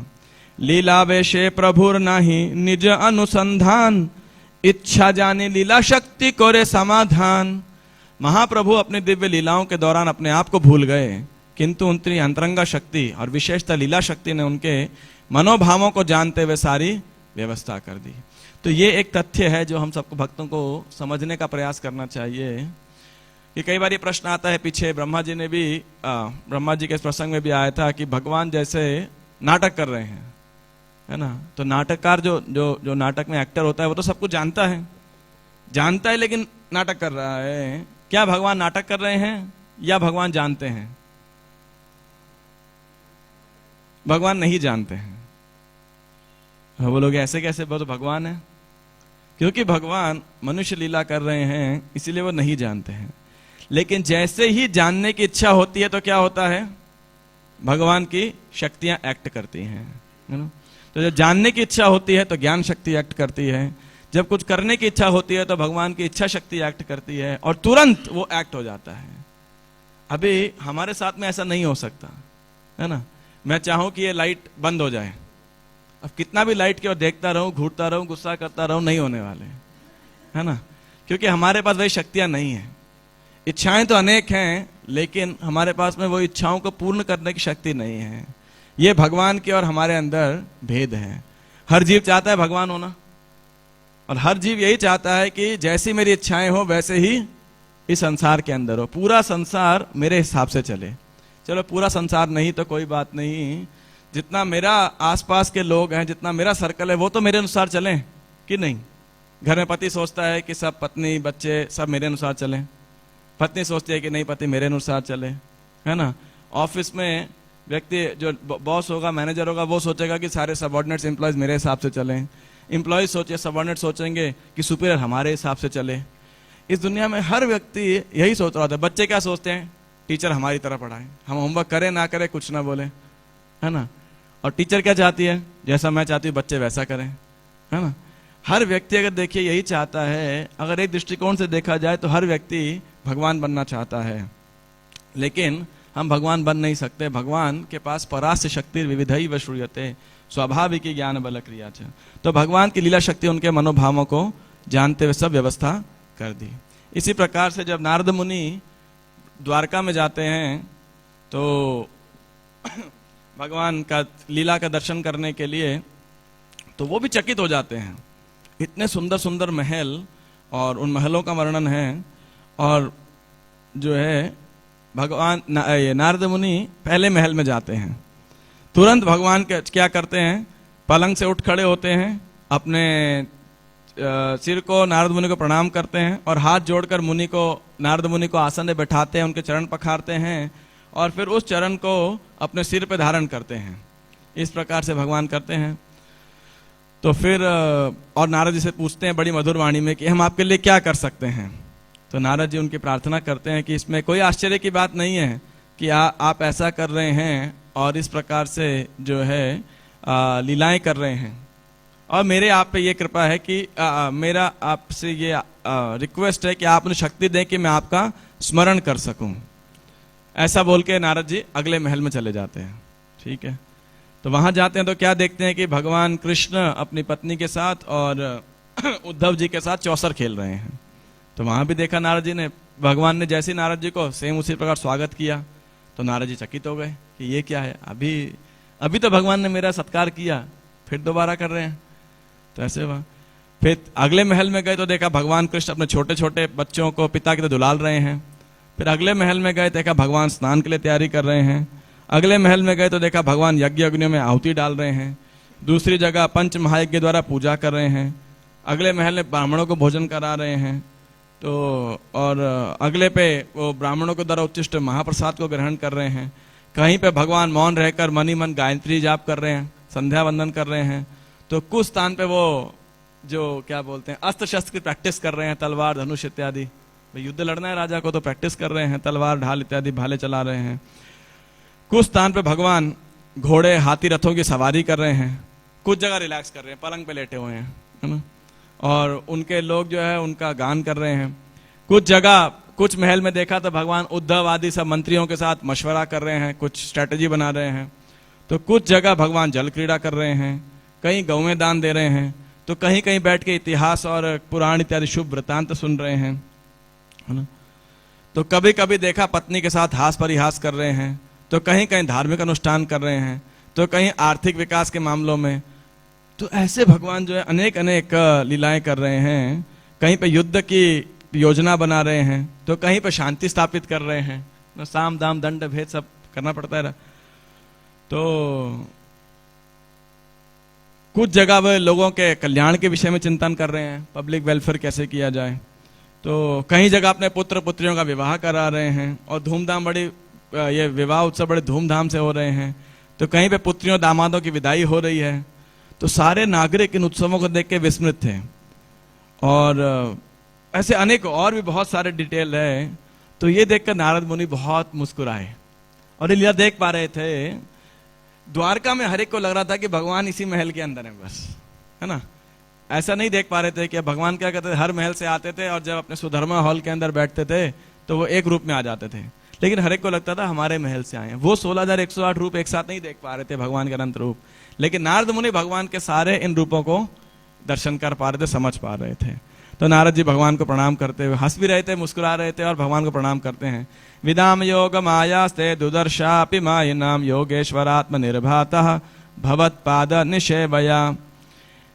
लीला वेशे प्रभुर नाही निज अनुसंधान, इच्छा जाने लीला शक्ति कोरे समाधान। महाप्रभु अपने दिव्य लीलाओं के दौरान अपने आप को भूल गए, किंतु उनकी अंतरंगा शक्ति और विशेषतः लीला शक्ति ने उनके मनोभावों को जानते हुए सारी व्यवस्था कर दी। तो ये एक तथ्य है जो हम सबको भक्तों को समझने का प्रयास करना चाहिए कि कई बार ये प्रश्न आता है, पीछे ब्रह्मा जी ने भी ब्रह्मा जी के इस प्रसंग में भी आया था कि भगवान जैसे नाटक कर रहे हैं, है ना। तो नाटककार जो नाटक में एक्टर होता है वो तो सब कुछ जानता है लेकिन नाटक कर रहा है। क्या भगवान नाटक कर रहे हैं या भगवान जानते हैं? भगवान नहीं जानते हैं। वो लोग ऐसे कैसे वो तो भगवान है, क्योंकि भगवान मनुष्य लीला कर रहे हैं इसीलिए वो नहीं जानते हैं। लेकिन जैसे ही जानने की इच्छा होती है तो क्या होता है, भगवान की शक्तियां एक्ट करती हैं, है ना। तो जब जानने की इच्छा होती है तो ज्ञान शक्ति एक्ट करती है, जब कुछ करने की इच्छा होती है तो भगवान की इच्छा शक्ति एक्ट करती है और तुरंत वो एक्ट हो जाता है। अभी हमारे साथ में ऐसा नहीं हो सकता, है ना। मैं चाहूं कि ये लाइट बंद हो जाए, अब कितना भी लाइट की ओर देखता रहूं, घूरता रहूं, गुस्सा करता रहूं, नहीं होने वाले, है ना, क्योंकि हमारे पास वही शक्तियां नहीं है। इच्छाएं तो अनेक हैं लेकिन हमारे पास में वो इच्छाओं को पूर्ण करने की शक्ति नहीं है। ये भगवान के और हमारे अंदर भेद है। हर जीव चाहता है भगवान होना और हर जीव यही चाहता है कि जैसी मेरी इच्छाएं हो वैसे ही इस संसार के अंदर हो, पूरा संसार मेरे हिसाब से चले। चलो पूरा संसार नहीं तो कोई बात नहीं, जितना मेरा आसपास के लोग हैं, जितना मेरा सर्कल है वो तो मेरे अनुसार चले कि नहीं। घर में पति सोचता है कि सब पत्नी बच्चे सब मेरे अनुसार चले, पत्नी सोचती है कि नहीं पति मेरे अनुसार चले, है ना। ऑफिस में व्यक्ति जो बॉस होगा, मैनेजर होगा, वो सोचेगा कि सारे सबऑर्डिनेट्स एम्प्लॉयज मेरे हिसाब से चले। एम्प्लॉयज सोचे, सबऑर्डिनेट सोचेंगे कि सुपीरियर हमारे हिसाब से चले। इस दुनिया में हर व्यक्ति यही सोच रहा था। बच्चे क्या सोचते हैं, टीचर हमारी तरह पढ़ाए, हम होमवर्क करें ना करें कुछ ना बोले, है ना। और टीचर क्या चाहती है, जैसा मैं चाहती हूँ बच्चे वैसा करें, है ना। हर व्यक्ति अगर देखिए यही चाहता है। अगर एक दृष्टिकोण से देखा जाए तो हर व्यक्ति भगवान बनना चाहता है, लेकिन हम भगवान बन नहीं सकते। भगवान के पास परास्य शक्ति विविधई व श्रूयते, स्वाभाविक ज्ञान बल क्रिया छ। तो भगवान की लीला शक्ति उनके मनोभावों को जानते हुए सब व्यवस्था कर दी। इसी प्रकार से जब नारद मुनि द्वारका में जाते हैं तो भगवान का लीला का दर्शन करने के लिए, तो वो भी चकित हो जाते हैं। इतने सुंदर सुंदर महल और उन महलों का वर्णन है। और जो है भगवान नारद मुनि पहले महल में जाते हैं, तुरंत भगवान क्या करते हैं, पलंग से उठ खड़े होते हैं, अपने सिर को नारद मुनि को प्रणाम करते हैं और हाथ जोड़कर नारद मुनि को आसन में बैठाते हैं, उनके चरण पखारते हैं और फिर उस चरण को अपने सिर पे धारण करते हैं। इस प्रकार से भगवान करते हैं। तो फिर और नारद जी से पूछते हैं बड़ी मधुर वाणी में कि हम आपके लिए क्या कर सकते हैं। तो नारद जी उनकी प्रार्थना करते हैं कि इसमें कोई आश्चर्य की बात नहीं है कि आप ऐसा कर रहे हैं और इस प्रकार से जो है लीलाएं कर रहे हैं। और मेरे आप पे ये कृपा है कि मेरा आपसे ये रिक्वेस्ट है कि आप मुझे शक्ति दें कि मैं आपका स्मरण कर सकूं। ऐसा बोल के नारद जी अगले महल में चले जाते हैं। ठीक है, तो वहां जाते हैं तो क्या देखते हैं कि भगवान कृष्ण अपनी पत्नी के साथ और उद्धव जी के साथ चौसर खेल रहे हैं। तो वहां भी देखा नारद जी ने, भगवान ने जैसे नारद जी को सेम उसी प्रकार स्वागत किया तो नारद जी चकित हो गए कि ये क्या है, अभी तो भगवान ने मेरा सत्कार किया, फिर दोबारा कर रहे हैं। तो ऐसे हुआ। फिर अगले महल में गए तो देखा भगवान कृष्ण अपने छोटे छोटे बच्चों को पिता की तरह दुलाल रहे हैं। फिर अगले महल में गए देखा भगवान स्नान के लिए तैयारी कर रहे हैं। अगले महल में गए तो देखा भगवान यज्ञ अग्नियों में आहुति डाल रहे हैं। दूसरी जगह पंच महायज्ञ द्वारा पूजा कर रहे हैं। अगले महल में ब्राह्मणों को भोजन करा रहे हैं। तो और अगले पे वो ब्राह्मणों के द्वारा उच्चिष्ट महाप्रसाद को ग्रहण कर रहे हैं। कहीं पे भगवान मौन रहकर मन ही मन गायत्री जाप कर रहे हैं, संध्या वंदन कर रहे हैं। तो कुछ स्थान पे वो जो क्या बोलते हैं अस्त्र शस्त्र की प्रैक्टिस कर रहे हैं, तलवार धनुष इत्यादि। भाई युद्ध लड़ना है राजा को तो प्रैक्टिस कर रहे हैं, तलवार ढाल इत्यादि भाले चला रहे हैं। कुछ स्थान पे भगवान घोड़े हाथी रथों की सवारी कर रहे हैं, कुछ जगह रिलैक्स कर रहे हैं, पलंग पे लेटे हुए हैं, है ना, और उनके लोग जो है उनका गान कर रहे हैं। कुछ जगह कुछ महल में देखा तो भगवान उद्धव आदि सब मंत्रियों के साथ मशवरा कर रहे हैं, कुछ स्ट्रेटेजी बना रहे हैं। तो कुछ जगह भगवान जल क्रीड़ा कर रहे हैं, कहीं गौएं दान दे रहे हैं, तो कहीं कहीं बैठ के इतिहास और पुराण इत्यादि शुभ वृतांत सुन रहे हैं, है ना। तो कभी कभी देखा पत्नी के साथ हास परिहास कर रहे हैं, तो कहीं कहीं धार्मिक अनुष्ठान कर रहे हैं, तो कहीं आर्थिक विकास के मामलों में। तो ऐसे भगवान जो है अनेक अनेक लीलाएं कर रहे हैं। कहीं पे युद्ध की योजना बना रहे हैं, तो कहीं पे शांति स्थापित कर रहे हैं। साम दाम दंड भेद सब करना पड़ता है। तो कुछ जगह वे लोगों के कल्याण के विषय में चिंतन कर रहे हैं, पब्लिक वेलफेयर कैसे किया जाए। तो कहीं जगह अपने पुत्र पुत्रियों का विवाह करा रहे हैं, और धूमधाम बड़ी ये विवाह उत्सव बड़े धूमधाम से हो रहे हैं। तो कहीं पे पुत्रियों दामादों की विदाई हो रही है। तो सारे नागरिक इन उत्सवों को देख के विस्मृत थे। और ऐसे अनेक और भी बहुत सारे डिटेल है। तो ये देखकर नारद मुनि बहुत मुस्कुराए, और ये लीला देख पा रहे थे। द्वारका में हर एक को लग रहा था कि भगवान इसी महल के अंदर है बस, है ना। ऐसा नहीं देख पा रहे थे कि भगवान क्या करते थे, हर महल से आते थे और जब अपने सुधर्मा हॉल के अंदर बैठते थे तो वो एक रूप में आ जाते थे। लेकिन हर एक को लगता था हमारे महल से आए हैं। वो 16,108 रूप एक साथ नहीं देख पा रहे थे भगवान के अनंत रूप। लेकिन नारद मुनि भगवान के सारे इन रूपों को दर्शन कर पा रहे थे, समझ पा रहे थे। तो नारद जी भगवान को प्रणाम करते हुए हंस भी रहे थे, मुस्कुरा रहे थे, और भगवान को प्रणाम करते हैं। विदाम योग मायास्ते दुदर्शापि मायिनाम योगेश्वरात्म निर्भातः भवत्पाद निषेवया।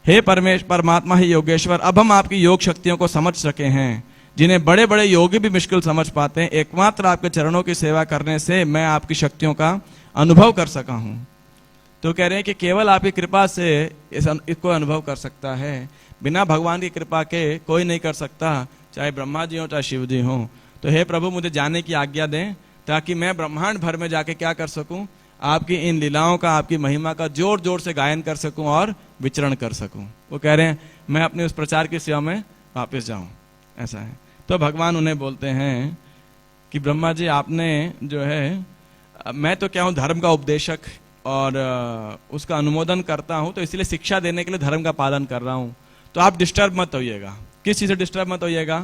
हे परमात्मा ही योगेश्वर, अब हम आपकी योग शक्तियों को समझ सके हैं, जिन्हें बड़े बड़े योगी भी मुश्किल समझ पाते हैं। एकमात्र आपके चरणों की सेवा करने से मैं आपकी शक्तियों का अनुभव कर सका हूं। तो कह रहे हैं कि केवल आपकी कृपा से इसको अनुभव कर सकता है, बिना भगवान की कृपा के कोई नहीं कर सकता, चाहे ब्रह्मा जी हो चाहे शिव जी हो। तो हे प्रभु, मुझे जाने की आज्ञा दें, ताकि मैं ब्रह्मांड भर में जाके क्या कर सकूं, आपकी इन लीलाओं का, आपकी महिमा का जोर जोर से गायन कर सकूं और विचरण कर सकूं। वो कह रहे हैं मैं अपने उस प्रचार की सेवा में वापस जाऊं, ऐसा है। तो भगवान उन्हें बोलते हैं कि ब्रह्मा जी, आपने जो है, मैं तो क्या हूं, धर्म का उपदेशक और उसका अनुमोदन करता हूं, तो इसलिए शिक्षा देने के लिए धर्म का पालन कर रहा हूं। तो आप डिस्टर्ब मत होइएगा। किस चीज से डिस्टर्ब मत होइएगा?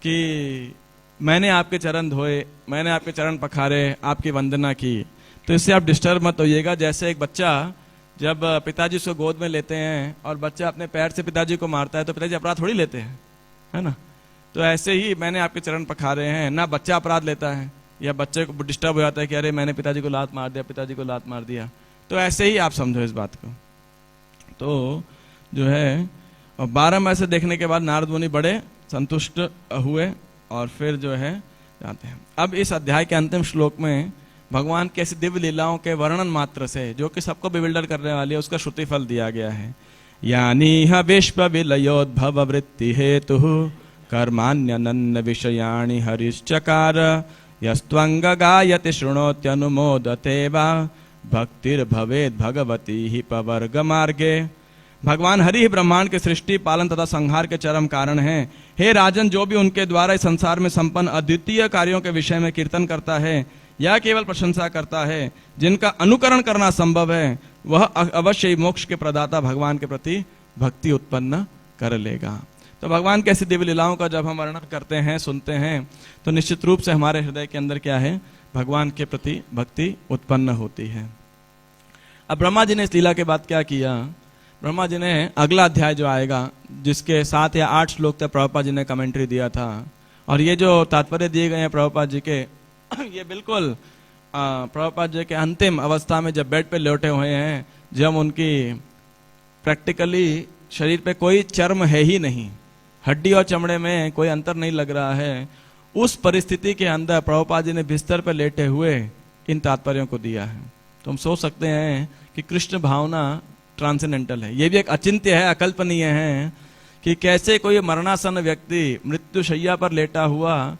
कि मैंने आपके चरण धोए, मैंने आपके चरण पखारे, आपकी वंदना की, तो इससे आप डिस्टर्ब मत होइएगा। जैसे एक बच्चा जब पिताजी उसको गोद में लेते हैं और बच्चा अपने पैर से पिताजी को मारता है, तो पिताजी अपराध थोड़ी लेते हैं, है ना। तो ऐसे ही मैंने आपके चरण पखारे हैं, ना बच्चा अपराध लेता है, या बच्चे को डिस्टर्ब हो जाता है कि अरे मैंने पिताजी को लात मार दिया, पिताजी को लात मार दिया। तो ऐसे ही आप समझो इस बात को। तो जो है 12 में से देखने के बाद नारद मुनि बड़े संतुष्ट हुए, और फिर जो है जाते हैं। अब इस अध्याय के अंतिम श्लोक में भगवान की ऐसी दिव्य लीलाओं के वर्णन मात्र से, जो कि सबको बिविल्डर करने वाली है, उसका श्रुति फल दिया गया है। यानी विश्व विलयोद्भव वृत्ति हेतु कर्मान्यनन्न विषयाणि हरिश्चकार यस्त्वंग गायति शृणोत्यनुमोदते वा भक्तिर्भवेद भगवती ही पवर्ग मार्गे। भगवान हरि ही ब्रह्मांड के सृष्टि, पालन तथा संहार के चरम कारण हैं। हे राजन, जो भी उनके द्वारा इस संसार में संपन्न अद्वितीय कार्यों के विषय में कीर्तन करता है या केवल प्रशंसा करता है, जिनका अनुकरण करना संभव है, वह अवश्य ही मोक्ष के प्रदाता भगवान के प्रति भक्ति उत्पन्न कर लेगा। तो भगवान की ऐसी दिव्य लीलाओं का जब हम वर्णन करते हैं, सुनते हैं, तो निश्चित रूप से हमारे हृदय के अंदर क्या है, भगवान के प्रति भक्ति उत्पन्न होती है। अब ब्रह्मा जी ने इस लीला के बाद क्या किया? ब्रह्मा जी ने अगला अध्याय जो आएगा, जिसके 7 या 8 श्लोक तक प्रभुपाद जी ने कमेंट्री दिया था, और ये जो तात्पर्य दिए गए हैं प्रभुपाद जी के, ये बिल्कुल प्रभुपाद जी के अंतिम अवस्था में जब बेड पे लेटे हुए हैं, जब उनकी प्रैक्टिकली शरीर पे कोई चर्म है ही नहीं, हड्डी और चमड़े में कोई अंतर नहीं लग रहा है, उस परिस्थिति के अंदर प्रभुपाद जी ने बिस्तर पर लेटे हुए इन तात्पर्यों को दिया है। तो हम सोच सकते हैं कि कृष्ण भावना ट्रांसेंडेंटल है। ये भी एक अचिंत्य है, अकल्पनीय है कि कैसे कोई मरणासन व्यक्ति मृत्यु शैया पर लेटा हुआ,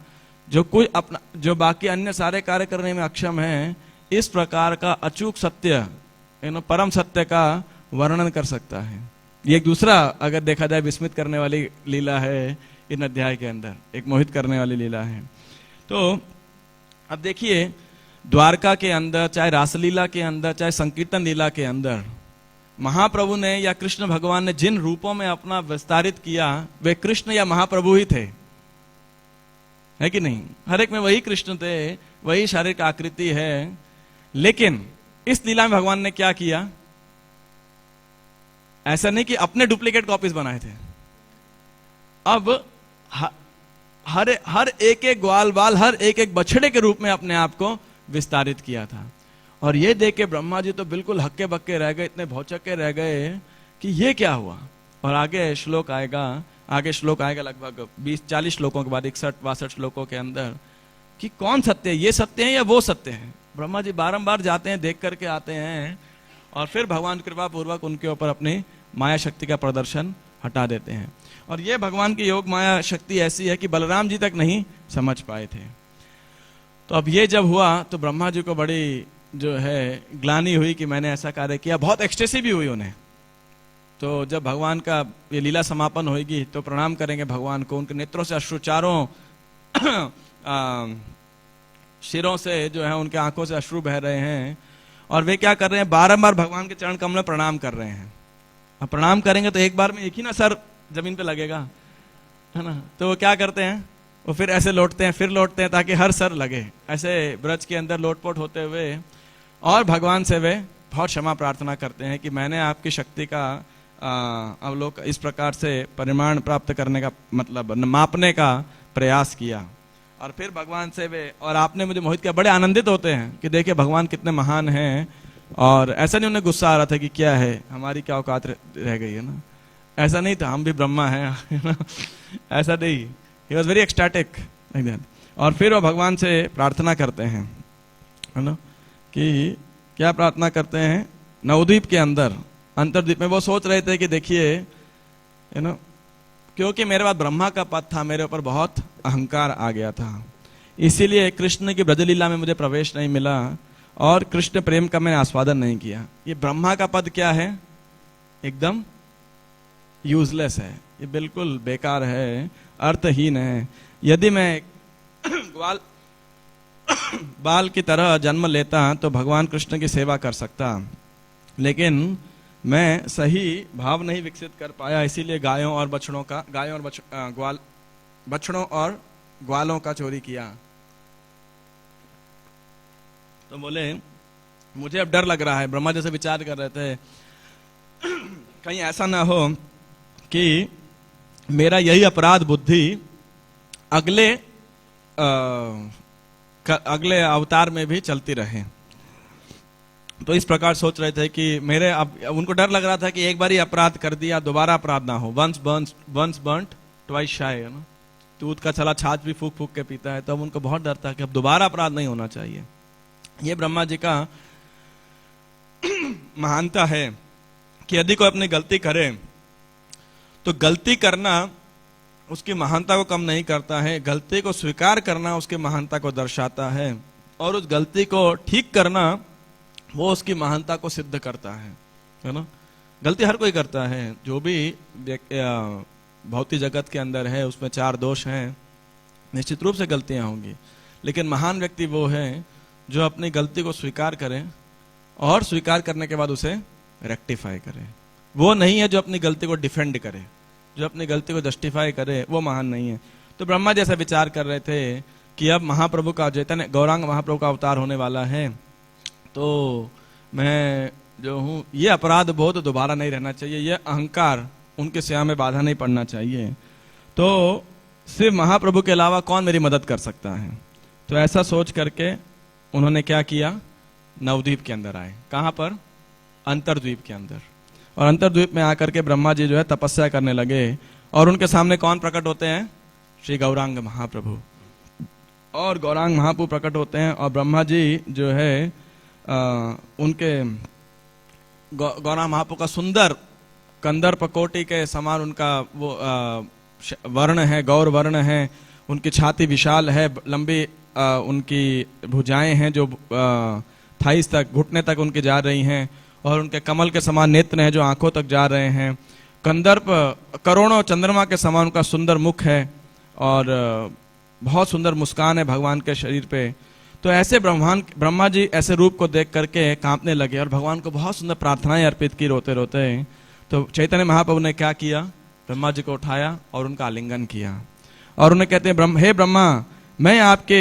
जो कोई अपना, जो बाकी अन्य सारे कार्य करने में अक्षम है, इस प्रकार का अचूक सत्य, परम सत्य का वर्णन कर सकता है। ये एक दूसरा अगर देखा जाए विस्मित करने वाली लीला है इन अध्याय के अंदर, एक मोहित करने वाली लीला है। तो अब देखिए, द्वारका के अंदर, चाहे रासलीला के अंदर, चाहे संकीर्तन लीला के अंदर, महाप्रभु ने या कृष्ण भगवान ने जिन रूपों में अपना विस्तारित किया वे कृष्ण या महाप्रभु ही थे, है कि नहीं? हर एक में वही कृष्ण थे, वही शारीरिक आकृति है। लेकिन इस लीला में भगवान ने क्या किया? ऐसा नहीं कि अपने डुप्लीकेट कॉपीज बनाए थे। अब हर एक एक ग्वाल बाल, हर एक एक बछड़े के रूप में अपने आप को विस्तारित किया था। और ये देख के ब्रह्मा जी तो बिल्कुल हक्के बक्के रह गए, इतने भौचक्के रह गए कि ये क्या हुआ। और आगे श्लोक आएगा लगभग 20-40 श्लोकों के बाद, 61-62 श्लोकों के अंदर, कि कौन सत्य है, ये सत्य है या वो सत्य है। ब्रह्मा जी बारंबार जाते हैं, देख करके आते हैं, और फिर भगवान कृपा पूर्वक उनके ऊपर अपनी माया शक्ति का प्रदर्शन हटा देते हैं। और ये भगवान की योग माया शक्ति ऐसी है कि बलराम जी तक नहीं समझ पाए थे। तो अब ये जब हुआ तो ब्रह्मा जी को बड़ी जो है ग्लानि हुई कि मैंने ऐसा कार्य किया, बहुत एक्सटेसिव भी हुई उन्हें। तो जब भगवान का ये लीला समापन होगी तो प्रणाम करेंगे भगवान को, उनके नेत्रों से अश्रु, चारों शिरों से जो है उनके आंखों से अश्रु बह रहे हैं, और वे क्या कर रहे हैं? बारंबार भगवान के चरण कमल में प्रणाम कर रहे हैं। अब प्रणाम करेंगे तो एक बार में एक ही ना सर जमीन पे लगेगा, है ना? तो वो क्या करते हैं? वो फिर ऐसे लौटते हैं, फिर लौटते हैं, ताकि हर सर लगे। ऐसे ब्रज के अंदर लोटपोट होते हुए और भगवान से वे बहुत क्षमा प्रार्थना करते हैं कि मैंने आपकी शक्ति का अवलोकन, इस प्रकार से परिमाण प्राप्त करने का मतलब मापने का प्रयास किया। और फिर भगवान से वे, और आपने मुझे मोहित किया, बड़े आनंदित होते हैं कि देखिए भगवान कितने महान हैं। और ऐसा नहीं उन्हें गुस्सा आ रहा था कि क्या है, हमारी क्या औकात रह गई है ना, ऐसा नहीं था, हम भी ब्रह्मा हैं ऐसा नहीं। He was very ecstatic. और फिर वो भगवान से प्रार्थना करते हैं, है ना, कि क्या प्रार्थना करते हैं? नवद्वीप के अंदर, अंतर्द्वीप में वो सोच रहे थे कि देखिए, है ना, क्योंकि मेरे पास ब्रह्मा का पद था, मेरे ऊपर बहुत अहंकार आ गया था, इसीलिए कृष्ण की ब्रजलीला में मुझे प्रवेश नहीं मिला और कृष्ण प्रेम का मैंने आस्वादन नहीं किया। ये ब्रह्मा का पद क्या है? एकदम यूजलेस है, ये बिल्कुल बेकार है, अर्थहीन है। यदि मैं बाल की तरह जन्म लेता तो भगवान कृष्ण की सेवा कर सकता, लेकिन मैं सही भाव नहीं विकसित कर पाया, इसीलिए बछड़ों और ग्वालों का चोरी किया। तो बोले मुझे अब डर लग रहा है, ब्रह्मा जैसे विचार कर रहे थे, कहीं ऐसा ना हो कि मेरा यही अपराध बुद्धि अगले अवतार में भी चलती रहे। तो इस प्रकार सोच रहे थे कि मेरे, अब उनको डर लग रहा था कि एक बार ही अपराध कर दिया, दोबारा अपराध ना हो। वंस बर्न्ड ट्वाइस शाय, है ना, दूध का छला छाछ भी फूक फूक के पीता है। तो अब उनको बहुत डर था कि अब दोबारा अपराध नहीं होना चाहिए। ये ब्रह्मा जी का महानता है कि यदि कोई अपनी गलती करे तो गलती करना उसकी महानता को कम नहीं करता है, गलती को स्वीकार करना उसकी महानता को दर्शाता है, और उस गलती को ठीक करना वो उसकी महानता को सिद्ध करता है ना। गलती हर कोई करता है, जो भी भौतिक जगत के अंदर है उसमें 4 दोष हैं, निश्चित रूप से गलतियां होंगी, लेकिन महान व्यक्ति वो है जो अपनी गलती को स्वीकार करे और स्वीकार करने के बाद उसे रेक्टिफाई करे। वो नहीं है जो अपनी गलती को डिफेंड करे, जो अपनी गलती को जस्टिफाई करे, वो महान नहीं है। तो ब्रह्मा जैसा विचार कर रहे थे कि अब महाप्रभु का, चैतन्य गौरांग महाप्रभु का अवतार होने वाला है, तो मैं जो हूँ, ये अपराध बहुत दोबारा नहीं रहना चाहिए, ये अहंकार उनके सेवा में बाधा नहीं पड़ना चाहिए। तो सिर्फ महाप्रभु के अलावा कौन मेरी मदद कर सकता है? तो ऐसा सोच करके उन्होंने क्या किया? नवद्वीप के अंदर आए। कहां पर? अंतर्द्वीप के अंदर। और अंतर्द्वीप में आकर के ब्रह्मा जी जो है तपस्या करने लगे, और उनके सामने कौन प्रकट होते हैं? श्री गौरांग महाप्रभु। और गौरांग महाप्रभु प्रकट होते हैं, और ब्रह्मा जी जो है उनके गौरांग महाप्रभु का सुंदर कंदर्प कोटि के समान उनका वो वर्ण है, गौर वर्ण है, उनकी छाती विशाल है, लंबी उनकी भुजाएं हैं जो थाइस तक, घुटने तक उनके जा रही हैं, और उनके कमल के समान नेत्र हैं जो आंखों तक जा रहे हैं। कंदर्प करोड़ों चंद्रमा के समान उनका सुंदर मुख है और बहुत सुंदर मुस्कान है भगवान के शरीर पे। तो ऐसे ब्रह्मा जी ऐसे रूप को देख करके कांपने लगे और भगवान को बहुत सुंदर प्रार्थनाएं अर्पित की रोते रोते। तो चैतन्य महाप्रभु ने क्या किया, ब्रह्मा जी को उठाया और उनका आलिंगन किया और उन्हें कहते हैं, हे ब्रह्मा, मैं आपके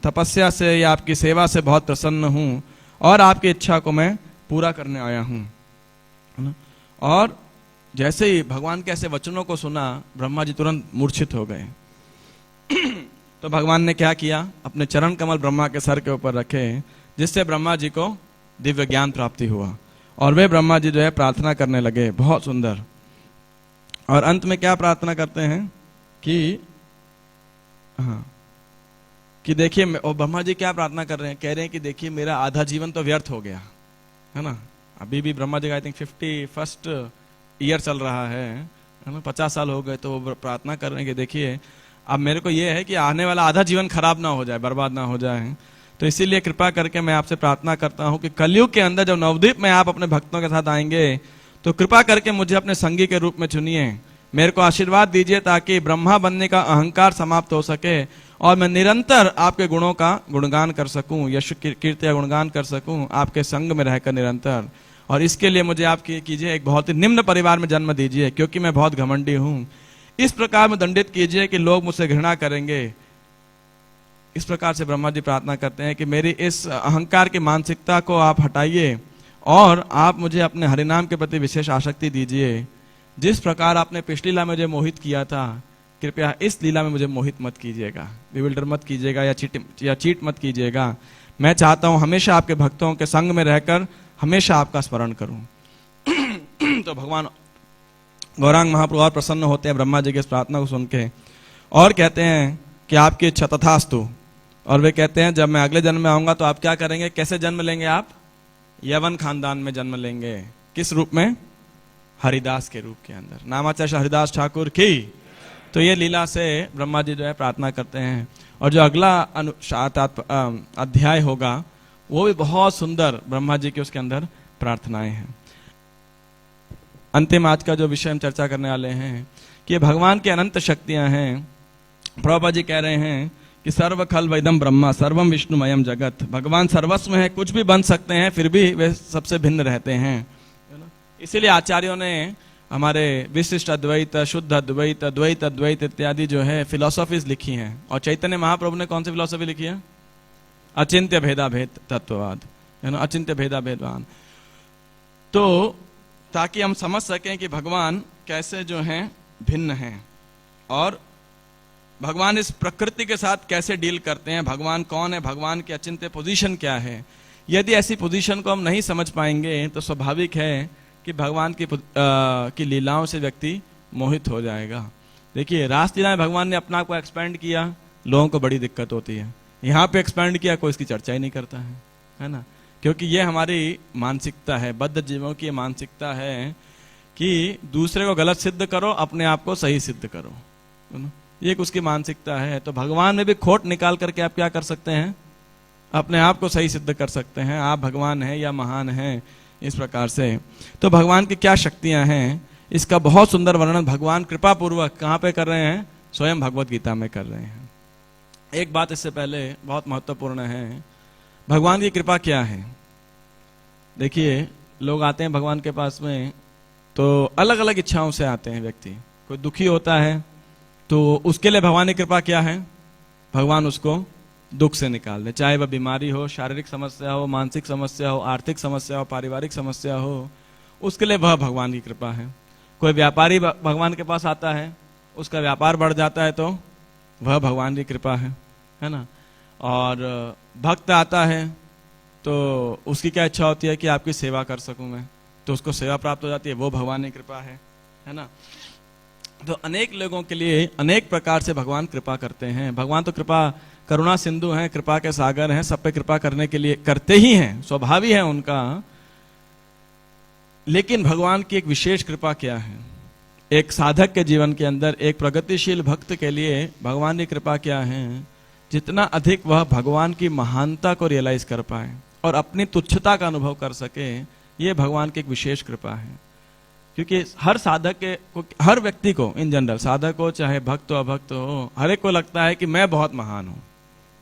तपस्या से या आपकी सेवा से बहुत प्रसन्न हूं और आपकी इच्छा को मैं पूरा करने आया हूं। और जैसे ही भगवान के ऐसे वचनों को सुना, ब्रह्मा जी तुरंत मूर्छित हो गए। तो भगवान ने क्या किया, अपने चरण कमल ब्रह्मा के सर के ऊपर रखे, जिससे ब्रह्मा जी को दिव्य ज्ञान प्राप्ति हुआ और वे ब्रह्मा जी जो है प्रार्थना करने लगे, बहुत सुंदर। और अंत में क्या प्रार्थना करते हैं कि कि देखिए, और ब्रह्मा जी क्या प्रार्थना कर रहे हैं, कह रहे हैं कि देखिए मेरा आधा जीवन तो व्यर्थ हो गया है ना। अभी भी ब्रह्मा जी का आई थिंक 51st ईयर चल रहा है ना, 50 साल हो गए। तो वो प्रार्थना कर रहे हैं कि देखिए अब मेरे को ये है कि आने वाला आधा जीवन खराब ना हो जाए, बर्बाद ना हो जाए। तो इसीलिए कृपा करके मैं आपसे प्रार्थना करता हूं कि कलयुग के अंदर जब नवद्वीप में आप अपने भक्तों के साथ आएंगे तो कृपा करके मुझे अपने संगी के रूप में चुनिए, मेरे को आशीर्वाद दीजिए ताकि ब्रह्मा बनने का अहंकार समाप्त हो सके और मैं निरंतर आपके गुणों का गुणगान कर सकूं, यश कीर्ति गुणगान कर सकूं आपके संग में रहकर निरंतर। और इसके लिए मुझे आप कीजिए एक बहुत ही निम्न परिवार में जन्म दीजिए, क्योंकि मैं बहुत घमंडी हूं। इस प्रकार में दंडित कीजिए कि लोग मुझसे घृणा करेंगे। इस प्रकार से ब्रह्मा जी प्रार्थना करते हैं कि मेरी इस अहंकार की मानसिकता को आप हटाइए और आप मुझे अपने हरिनाम के प्रति विशेष आसक्ति दीजिए। जिस प्रकार आपने पिछली लीला में मुझे मोहित किया था, कृपया इस लीला में मुझे मोहित मत कीजिएगा, विविल्डर मत कीजिएगा या चीट मत कीजिएगा। मैं चाहता हूं हमेशा आपके भक्तों के संग में रहकर हमेशा आपका स्मरण करूं। तो भगवान गौरांग महाप्रभु और प्रसन्न होते हैं ब्रह्मा जी की इस प्रार्थना को सुन के और कहते हैं कि आपकी इच्छा तथास्तु। और वे कहते हैं जब मैं अगले जन्म में आऊंगा तो आप क्या करेंगे, कैसे जन्म लेंगे आप, यवन खानदान में जन्म लेंगे। किस रूप में, हरिदास के रूप के अंदर। नामाचार्य हरिदास ठाकुर की। तो ये लीला से ब्रह्मा जी जो है प्रार्थना करते हैं। और जो अगला अध्याय होगा वो भी बहुत सुंदर ब्रह्मा जी के उसके अंदर प्रार्थनाएं हैं। अंतिम आज का जो विषय हम चर्चा करने वाले हैं कि भगवान की अनंत शक्तियां हैं। प्रभुपाद जी कह रहे हैं कि सर्व खल वैदम ब्रह्मा सर्वम विष्णुमयम जगत। भगवान सर्वस्व है, कुछ भी बन सकते हैं, फिर भी वे सबसे भिन्न रहते हैं। इसीलिए आचार्यों ने हमारे विशिष्ट अद्वैत, शुद्ध अद्वैत, द्वैत अद्वैत इत्यादि जो है फिलोसॉफीज लिखी हैं। और चैतन्य महाप्रभु ने कौन सी फिलोसॉफी लिखी है, अचिंत्य भेदा भेद तत्ववाद, है ना, अचिंत्य भेदा भेदवान। तो ताकि हम समझ सकें कि भगवान कैसे जो हैं भिन्न हैं और भगवान इस प्रकृति के साथ कैसे डील करते हैं, भगवान कौन है, भगवान की अचिंत्य पोजीशन क्या है। यदि ऐसी पोजीशन को हम नहीं समझ पाएंगे तो स्वाभाविक है कि भगवान की लीलाओं से व्यक्ति मोहित हो जाएगा। देखिए रासलीला में भगवान ने अपना को एक्सपेंड किया, लोगों को बड़ी दिक्कत होती है। यहाँ पे एक्सपेंड किया, कोई इसकी चर्चा ही नहीं करता है ना, क्योंकि ये हमारी मानसिकता है, बद्ध जीवों की मानसिकता है कि दूसरे को गलत सिद्ध करो, अपने आप को सही सिद्ध करो, है ना? ये एक उसकी मानसिकता है। तो भगवान में भी खोट निकाल करके आप क्या कर सकते हैं, अपने आप को सही सिद्ध कर सकते हैं, आप भगवान हैं या महान हैं, इस प्रकार से। तो भगवान की क्या शक्तियां हैं, इसका बहुत सुंदर वर्णन भगवान कृपा पूर्वक कहां पे कर रहे हैं, स्वयं भगवत गीता में कर रहे हैं। एक बात इससे पहले बहुत महत्वपूर्ण है, भगवान की कृपा क्या है। देखिए लोग आते हैं भगवान के पास में तो अलग अलग इच्छाओं से आते हैं व्यक्ति। कोई दुखी होता है तो उसके लिए भगवान की कृपा क्या है, भगवान उसको दुख से निकाल दे, चाहे वह बीमारी हो, शारीरिक समस्या हो, मानसिक समस्या हो, आर्थिक समस्या हो, पारिवारिक समस्या हो, उसके लिए वह भगवान की कृपा है। कोई व्यापारी भगवान के पास आता है, उसका व्यापार बढ़ जाता है तो वह भगवान की कृपा है ना। और भक्त आता है तो उसकी क्या इच्छा होती है कि आपकी सेवा कर सकूं मैं, तो उसको सेवा प्राप्त हो जाती है, वो भगवान की कृपा है ना। तो अनेक लोगों के लिए अनेक प्रकार से भगवान कृपा करते हैं। भगवान तो कृपा करुणा सिंधु हैं, कृपा के सागर हैं, सब पे कृपा करने के लिए करते ही हैं, स्वभाव ही है उनका। लेकिन भगवान की एक विशेष कृपा क्या है, एक साधक के जीवन के अंदर, एक प्रगतिशील भक्त के लिए भगवान की कृपा क्या है, जितना अधिक वह भगवान की महानता को रियलाइज कर पाए और अपनी तुच्छता का अनुभव कर सके, ये भगवान की एक विशेष कृपा है। क्योंकि हर साधक के, हर व्यक्ति को इन जनरल, साधक हो चाहे भक्त हो अभक्त हो, हर एक को लगता है कि मैं बहुत महान हूं,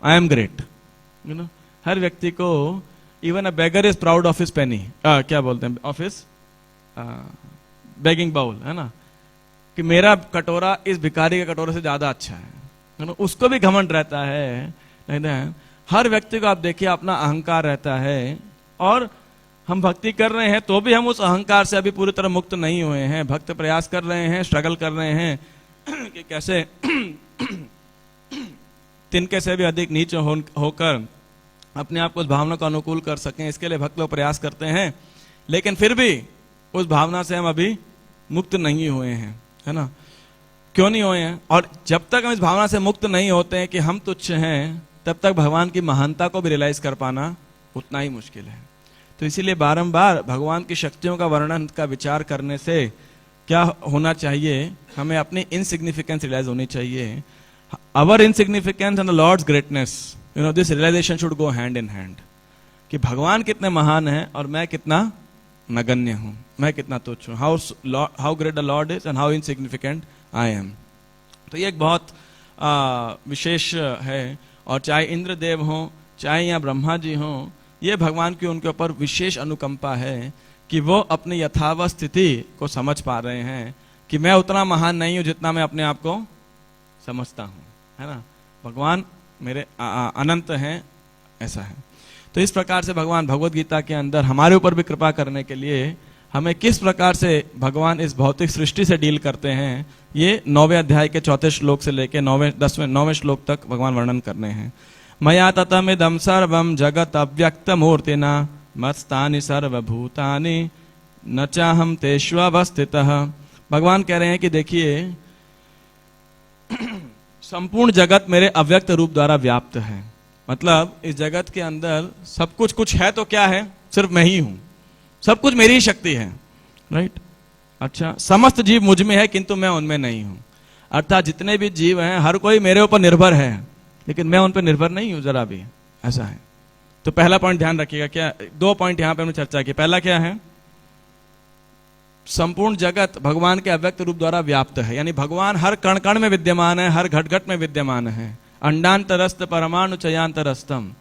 I am great, you know. हर व्यक्ति को, even a beggar is proud of his penny, क्या बोलते हैं, ऑफ हिज बेगिंग बाउल, है ना, कि मेरा कटोरा इस भिखारी के कटोरे से ज्यादा अच्छा है, उसको भी घमंड रहता है। हर व्यक्ति को आप देखिए अपना अहंकार रहता है, और हम भक्ति कर रहे हैं तो भी हम उस अहंकार से अभी पूरी तरह मुक्त नहीं हुए हैं। भक्त प्रयास कर रहे हैं, स्ट्रगल कर रहे हैं कि कैसे तिनके से भी अधिक नीच होकर अपने आप को उस भावना को अनुकूल कर सकें, इसके लिए भक्त लोग प्रयास करते हैं, लेकिन फिर भी उस भावना से हम अभी मुक्त नहीं हुए हैं, है ना। क्यों नहीं हुए हैं? और जब तक हम इस भावना से मुक्त नहीं होते हैं कि हम तुच्छ हैं, तब तक भगवान की महानता को भी रियलाइज कर पाना उतना ही मुश्किल है। तो इसीलिए बारंबार भगवान की शक्तियों का वर्णन का विचार करने से क्या होना चाहिए, हमें अपनी इनसिग्निफिकेंस रियलाइज होनी चाहिए। Our insignificance and the lord's greatness, you know, this realization should go hand in hand, कि भगवान कितने महान हैं और मैं कितना नगण्य हूं, मैं कितना तुच्छ हूं, how great the Lord is and how insignificant I am. तो ये एक बहुत विशेश है, और चाहे इंद्रदेव हो चाहे या ब्रह्मा जी हो, ये भगवान की उनके ऊपर विशेष अनुकंपा है कि वो अपनी यथावत स्थिति को समझ पा रहे हैं कि मैं उतना महान नहीं हूं जितना मैं अपने आप को समझता हूं, है ना। भगवान मेरे अनंत हैं, ऐसा है। तो इस प्रकार से भगवान भगवद गीता के अंदर हमारे ऊपर भी कृपा करने के लिए हमें किस प्रकार से भगवान इस भौतिक सृष्टि से डील करते हैं, ये 9वें अध्याय के 4थे श्लोक से लेकर 9वें श्लोक तक भगवान वर्णन करने हैं। मया ततमिदं सर्वं जगत अव्यक्त मूर्तिना मत्स्थानि सर्वभूतानि न चाहम तेष्वस्थितः। भगवान कह रहे हैं कि देखिए संपूर्ण जगत मेरे अव्यक्त रूप द्वारा व्याप्त है। मतलब इस जगत के अंदर सब कुछ है तो क्या है, सिर्फ मैं ही हूं, सब कुछ मेरी ही शक्ति है, राइट। अच्छा, समस्त जीव मुझ में है किंतु मैं उनमें नहीं हूं। अर्थात जितने भी जीव हैं हर कोई मेरे ऊपर निर्भर है, लेकिन मैं उन पर निर्भर नहीं हूं जरा भी, ऐसा है। तो पहला पॉइंट ध्यान रखिएगा, क्या 2 पॉइंट यहां पे हमने चर्चा की। पहला क्या है, संपूर्ण जगत भगवान के अव्यक्त रूप द्वारा व्याप्त है, यानी भगवान हर कण कण में विद्यमान है, हर घट घट में विद्यमान है। अंडांतरस्त परमाणु चयान्तरस्तम,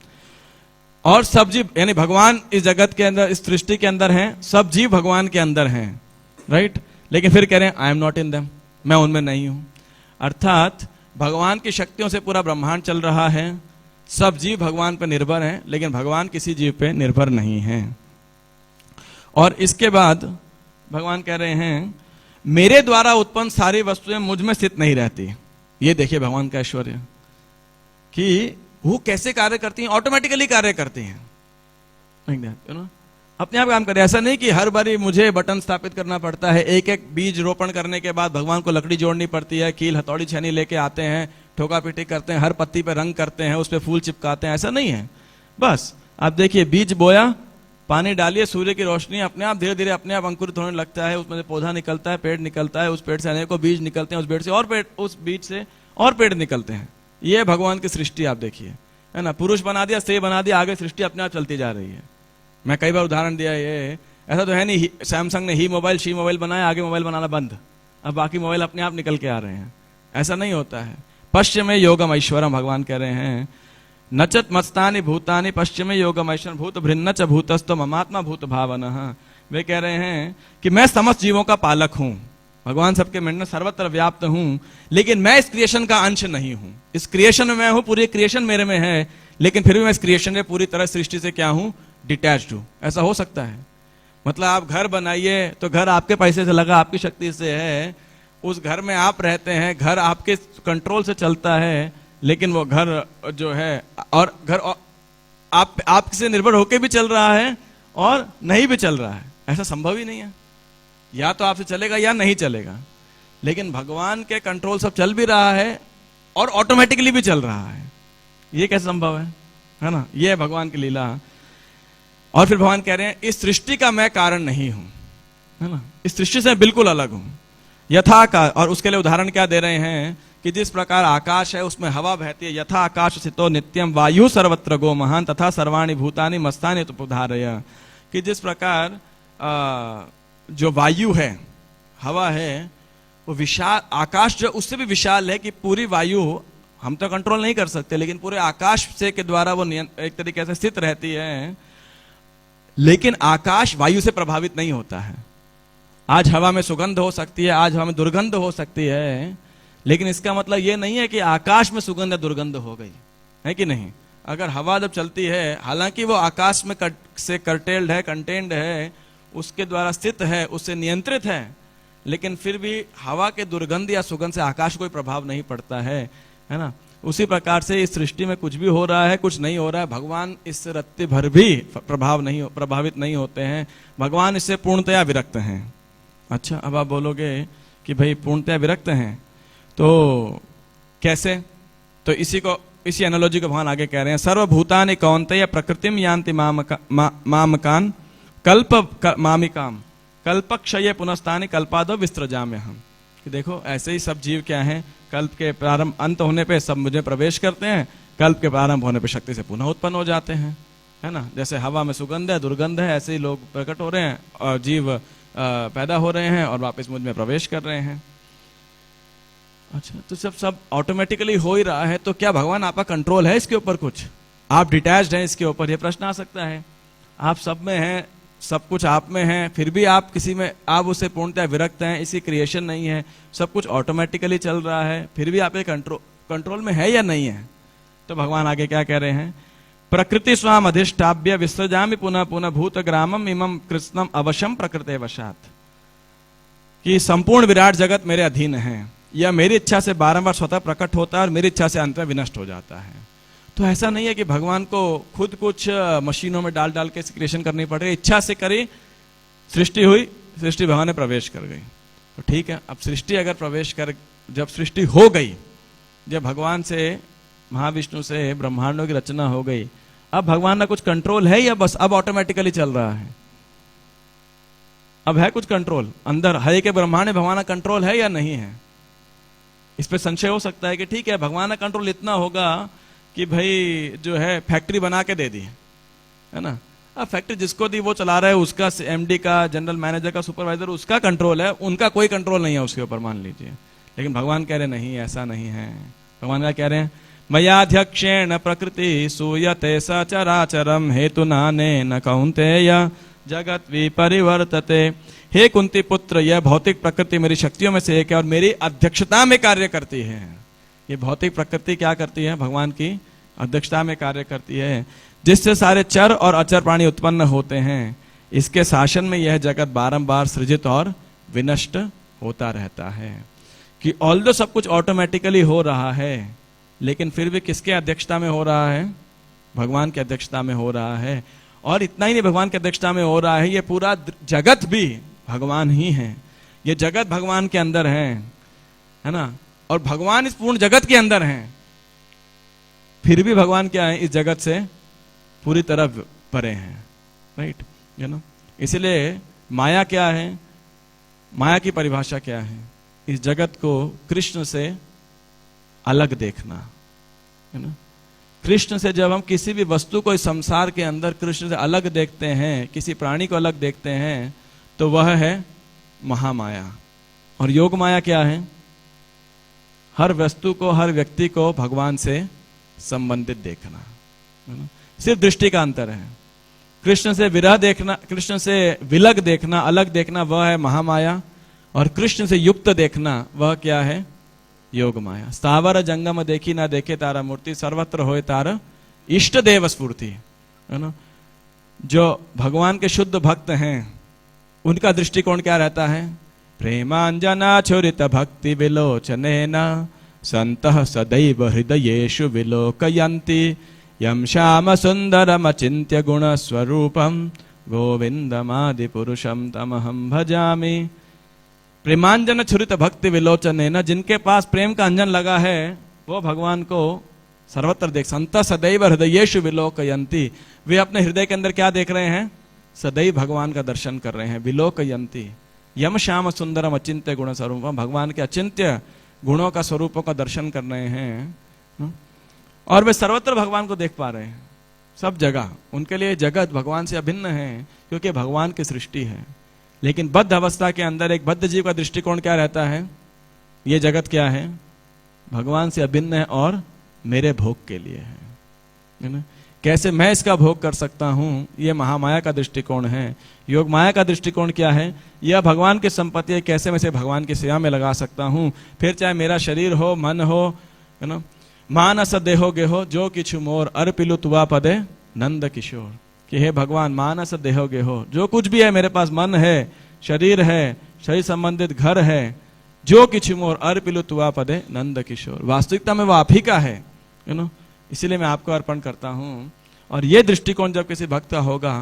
और सब जीव, यानी भगवान इस जगत के अंदर, इस सृष्टि के अंदर हैं, सब जीव भगवान के अंदर हैं, राइट। लेकिन फिर कह रहे हैं I am not in them, मैं उनमें नहीं हूं। अर्थात भगवान की शक्तियों से पूरा ब्रह्मांड चल रहा है, सब जीव भगवान पर निर्भर हैं, लेकिन भगवान किसी जीव पे निर्भर नहीं है। और इसके बाद भगवान कह रहे हैं मेरे द्वारा उत्पन्न सारी वस्तुएं मुझ में स्थित नहीं रहती। ये देखिए भगवान का ऐश्वर्य, कि वो कैसे कार्य करती हैं, ऑटोमेटिकली कार्य करती हैं, अपने आप काम करे। ऐसा नहीं कि हर बारी मुझे बटन स्थापित करना पड़ता है, एक एक बीज रोपण करने के बाद भगवान को लकड़ी जोड़नी पड़ती है, कील हथौड़ी छेनी लेके आते हैं, ठोका पीटी करते हैं, हर पत्ती पे रंग करते हैं, उस पे फूल चिपकाते हैं, ऐसा नहीं है। बस आप देखिए, बीज बोया, पानी डालिए, सूर्य की रोशनी, अपने आप धीरे धीरे अपने आप अंकुरित होने लगता है, उसमें से पौधा निकलता है, पेड़ निकलता है, उस पेड़ से अनेकों बीज निकलते हैं, उस पेड़ से और पेड़, उस बीज से और पेड़ निकलते हैं। ये भगवान की सृष्टि आप देखिए, है ना। पुरुष बना दिया, स्त्री बना दिया, आगे सृष्टि अपने आप चलती जा रही है। मैं कई बार उदाहरण दिया, ये ऐसा तो है नहीं सैमसंग ने ही मोबाइल शी मोबाइल बनाया, आगे मोबाइल बनाना बंद, अब बाकी मोबाइल अपने आप निकल के आ रहे हैं, ऐसा नहीं होता है। पश्चिम योगम ऐश्वरम, भगवान कह रहे हैं नचत मस्तानि भूतानि पश्चिम योगम ऐश्वर भूत भृन्न च भूतस्त्व ममात्मा भूत भावनः। वे कह रहे हैं कि मैं समस्त जीवों का पालक हूं, भगवान सबके में सर्वत्र व्याप्त हूं, लेकिन मैं इस क्रिएशन का अंश नहीं हूं। इस क्रिएशन में मैं हूं, पूरी क्रिएशन मेरे में है, लेकिन फिर भी मैं इस क्रिएशन में पूरी तरह सृष्टि से क्या हूं, डिटैच्ड हूं। ऐसा हो सकता है? मतलब आप घर बनाइए तो घर आपके पैसे से लगा, आपकी शक्ति से है, उस घर में आप रहते हैं, घर आपके कंट्रोल से चलता है, लेकिन वो घर जो है, और घर आपसे निर्भर होकर भी चल रहा है और नहीं भी चल रहा है, ऐसा संभव ही नहीं है। या तो आपसे चलेगा या नहीं चलेगा, लेकिन भगवान के कंट्रोल सब चल भी रहा है और ऑटोमेटिकली भी चल रहा है। ये कैसे संभव है ना। ये है भगवान की लीला। और फिर भगवान कह रहे हैं इस सृष्टि का मैं कारण नहीं हूं, है ना, इस सृष्टि से बिल्कुल अलग हूं। यथा का, और उसके लिए उदाहरण क्या दे रहे हैं कि जिस प्रकार आकाश है उसमें हवा बहती है, यथा आकाश स्थितो नित्यम वायु सर्वत्र गो महान तथा सर्वाणि भूतानि मस्तानि तुपधारय, कि जिस प्रकार जो वायु है, हवा है वो विशाल, आकाश जो उससे भी विशाल है कि पूरी वायु हम तो कंट्रोल नहीं कर सकते, लेकिन पूरे आकाश से के द्वारा वो एक तरीके से स्थित रहती है। लेकिन आकाश वायु से प्रभावित नहीं होता है। आज हवा में सुगंध हो सकती है, आज हवा में दुर्गंध हो सकती है, लेकिन इसका मतलब ये नहीं है कि आकाश में सुगंध या दुर्गंध हो गई है कि नहीं। अगर हवा जब चलती है, हालांकि वो आकाश में से कर्टेल्ड है, कंटेन्ड है, उसके द्वारा स्थित है, उससे नियंत्रित है, लेकिन फिर भी हवा के दुर्गंध या सुगंध से आकाश कोई प्रभाव नहीं पड़ता है ना। उसी प्रकार से इस सृष्टि में कुछ भी हो रहा है, कुछ नहीं हो रहा है, भगवान इससे रत्ती भर भी प्रभावित नहीं होते हैं। भगवान इससे पूर्णतया विरक्त हैं। अच्छा, अब आप बोलोगे कि भाई पूर्णतया विरक्त हैं तो कैसे? तो इसी एनालॉजी को भगवान आगे कह रहे हैं, सर्वभूतानि कौन्तेय प्रकृतिम यान्ति मामकान मामिकाम कल्पक्षये पुनस्तानि कल्पादो विसृजाम्यहम्। कि देखो ऐसे ही सब जीव क्या हैं, कल्प के प्रारंभ अंत होने पे सब मुझे प्रवेश करते हैं, कल्प के प्रारंभ होने पे शक्ति से पुनः उत्पन्न हो जाते हैं, है ना। जैसे हवा में सुगंध है, दुर्गंध है, ऐसे ही लोग प्रकट हो रहे हैं और जीव पैदा हो रहे हैं और वापस मुझ में प्रवेश कर रहे हैं। अच्छा, तो सब ऑटोमेटिकली हो ही रहा है, तो क्या भगवान आपका कंट्रोल है इसके ऊपर? कुछ आप डिटैच्ड हैं इसके ऊपर? ये प्रश्न आ सकता है। आप सब में हैं, सब कुछ आप में है, फिर भी आप किसी में, आप उससे पूर्णतः विरक्त हैं, इसकी क्रिएशन नहीं है, सब कुछ ऑटोमेटिकली चल रहा है, फिर भी आप कंट्रोल में है या नहीं है? तो भगवान आगे क्या कह रहे हैं, प्रकृति स्वाम अधिष्ठाभ्य विसृजामि पुनः पुनः भूत ग्रामम इमं कृष्णम अवशम प्रकृते वशात। कि संपूर्ण विराट जगत मेरे अधीन है, यह मेरी इच्छा से बारंबार स्वतः प्रकट होता है और मेरी इच्छा से अंत में विनष्ट हो जाता है। तो ऐसा नहीं है कि भगवान को खुद कुछ मशीनों में डाल डाल के क्रिएशन करनी पड़ रही, इच्छा से करी, सृष्टि हुई, सृष्टि भगवान ने प्रवेश कर गई। तो ठीक है, अब सृष्टि अगर प्रवेश कर, जब सृष्टि हो गई, जब भगवान से, महाविष्णु से ब्रह्मांडों की रचना हो गई, अब भगवान का कुछ कंट्रोल है या बस अब ऑटोमेटिकली चल रहा है? अब है कुछ कंट्रोल अंदर, हर एक ब्रह्मांड में भगवान का कंट्रोल है या नहीं है? इस पे संशय हो सकता है कि ठीक है, भगवान का कंट्रोल इतना होगा कि भाई जो है फैक्ट्री बना के दे दी, है ना। अब फैक्ट्री जिसको दी वो चला रहा है, उसका एमडी का, जनरल मैनेजर का, सुपरवाइजर, उसका कंट्रोल है, उनका कोई कंट्रोल नहीं है उसके ऊपर, मान लीजिए। लेकिन भगवान कह रहे नहीं, ऐसा नहीं है। भगवान क्या कह रहे हैं, मयाध्यक्षेण प्रकृति सूयते सचराचरम हेतुना न कौन्तेय जगत विपरिवर्तते। हे कुंती पुत्र, यह भौतिक प्रकृति मेरी शक्तियों में से एक है और मेरी अध्यक्षता में कार्य करती है। ये भौतिक प्रकृति क्या करती है? भगवान की अध्यक्षता में कार्य करती है, जिससे सारे चर और अचर प्राणी उत्पन्न होते हैं। इसके शासन में यह जगत बारंबार सृजित और विनष्ट होता रहता है। कि ऑल्दो सब कुछ ऑटोमेटिकली हो रहा है, लेकिन फिर भी किसके अध्यक्षता में हो रहा है? भगवान की अध्यक्षता में हो रहा है। और इतना ही नहीं, भगवान की अध्यक्षता में हो रहा है, ये पूरा जगत भी भगवान ही है। ये जगत भगवान के अंदर है ना, और भगवान इस पूर्ण जगत के अंदर हैं। फिर भी भगवान क्या है? इस जगत से पूरी तरह परे हैं, राइट, यू नो। इसलिए माया क्या है? माया की परिभाषा क्या है? इस जगत को कृष्ण से अलग देखना, है ना। कृष्ण से जब हम किसी भी वस्तु को इस संसार के अंदर कृष्ण से अलग देखते हैं, किसी प्राणी को अलग देखते हैं, तो वह है महामाया। और योग माया क्या है? हर वस्तु को, हर व्यक्ति को भगवान से संबंधित देखना, है ना। सिर्फ दृष्टि का अंतर है। कृष्ण से विरह देखना, कृष्ण से विलग देखना, अलग देखना, वह है महामाया। और कृष्ण से युक्त देखना, वह क्या है? योग माया। स्थावर जंगम देखी ना देखे तारा मूर्ति, सर्वत्र होए तारा इष्ट देव स्फूर्ति, है ना। जो भगवान के शुद्ध भक्त हैं, उनका दृष्टिकोण क्या रहता है? प्रेमांजना छुरित भक्ति विलोचनेन संतः सदैव हृदयेषु विलोकयन्ति यम श्याम सुंदरम अचिन्त्य गुण स्वरूपम गोविंदमादि पुरुषम तमहम भजामि। प्रेमांजन छुरित भक्ति विलोचनेन, जिनके पास प्रेम का अंजन लगा है, वो भगवान को सर्वत्र देख। संतः सदैव हृदयेषु विलोकयन्ति, वे अपने हृदय के अंदर क्या देख रहे हैं? सदैव भगवान का दर्शन कर रहे हैं। विलोकयन्ति यम श्याम सुंदरम अचिंत्य गुण स्वरूपम, भगवान के अचिंत्य गुणों का, स्वरूपों का दर्शन कर रहे हैं। और वे सर्वत्र भगवान को देख पा रहे हैं, सब जगह। उनके लिए जगत भगवान से अभिन्न है, क्योंकि भगवान की सृष्टि है। लेकिन बद्ध अवस्था के अंदर एक बद्ध जीव का दृष्टिकोण क्या रहता है? ये जगत क्या है? भगवान से अभिन्न है और मेरे भोग के लिए है ना? कैसे मैं इसका भोग कर सकता हूं, यह महामाया का दृष्टिकोण है। योग माया का दृष्टिकोण क्या है? यह भगवान की संपत्ति है, कैसे मैं इसे भगवान की सेवा में लगा सकता हूं। फिर चाहे मेरा शरीर हो, मन हो, है ना, मानस देहो गेहो जो किछु मोर अर्पिलु तुआ पदे नंद किशोर, कि हे भगवान मानस देहो गेहो, जो कुछ भी है मेरे पास, मन है, शरीर है, शरीर संबंधित घर है, जो किछु मोर अर्पिलु तुआ पदे नंद किशोर, वास्तविकता में वो आप ही का है, यू नो, इसीलिए मैं आपको अर्पण करता हूं। और ये दृष्टिकोण जब किसी भक्त का होगा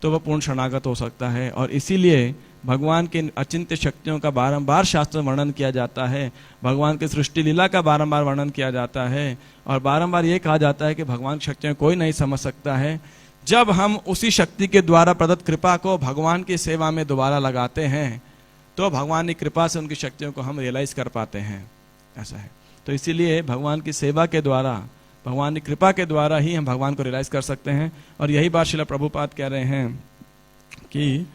तो वह पूर्ण शरणागत हो सकता है। और इसीलिए भगवान की अचिंत्य शक्तियों का बारंबार शास्त्र में वर्णन किया जाता है, भगवान की सृष्टि लीला का बारंबार वर्णन किया जाता है, और बारंबार ये कहा जाता है कि भगवान की शक्तियां कोई नहीं समझ सकता है। जब हम उसी शक्ति के द्वारा प्रदत्त कृपा को भगवान की सेवा में दोबारा लगाते हैं तो भगवान की कृपा से उनकी शक्तियों को हम रियलाइज कर पाते हैं, ऐसा है। तो इसीलिए भगवान की सेवा के द्वारा, भगवान की कृपा के द्वारा ही हम भगवान को रियलाइज कर सकते हैं। और यही बात श्रील प्रभुपाद कह रहे हैं कि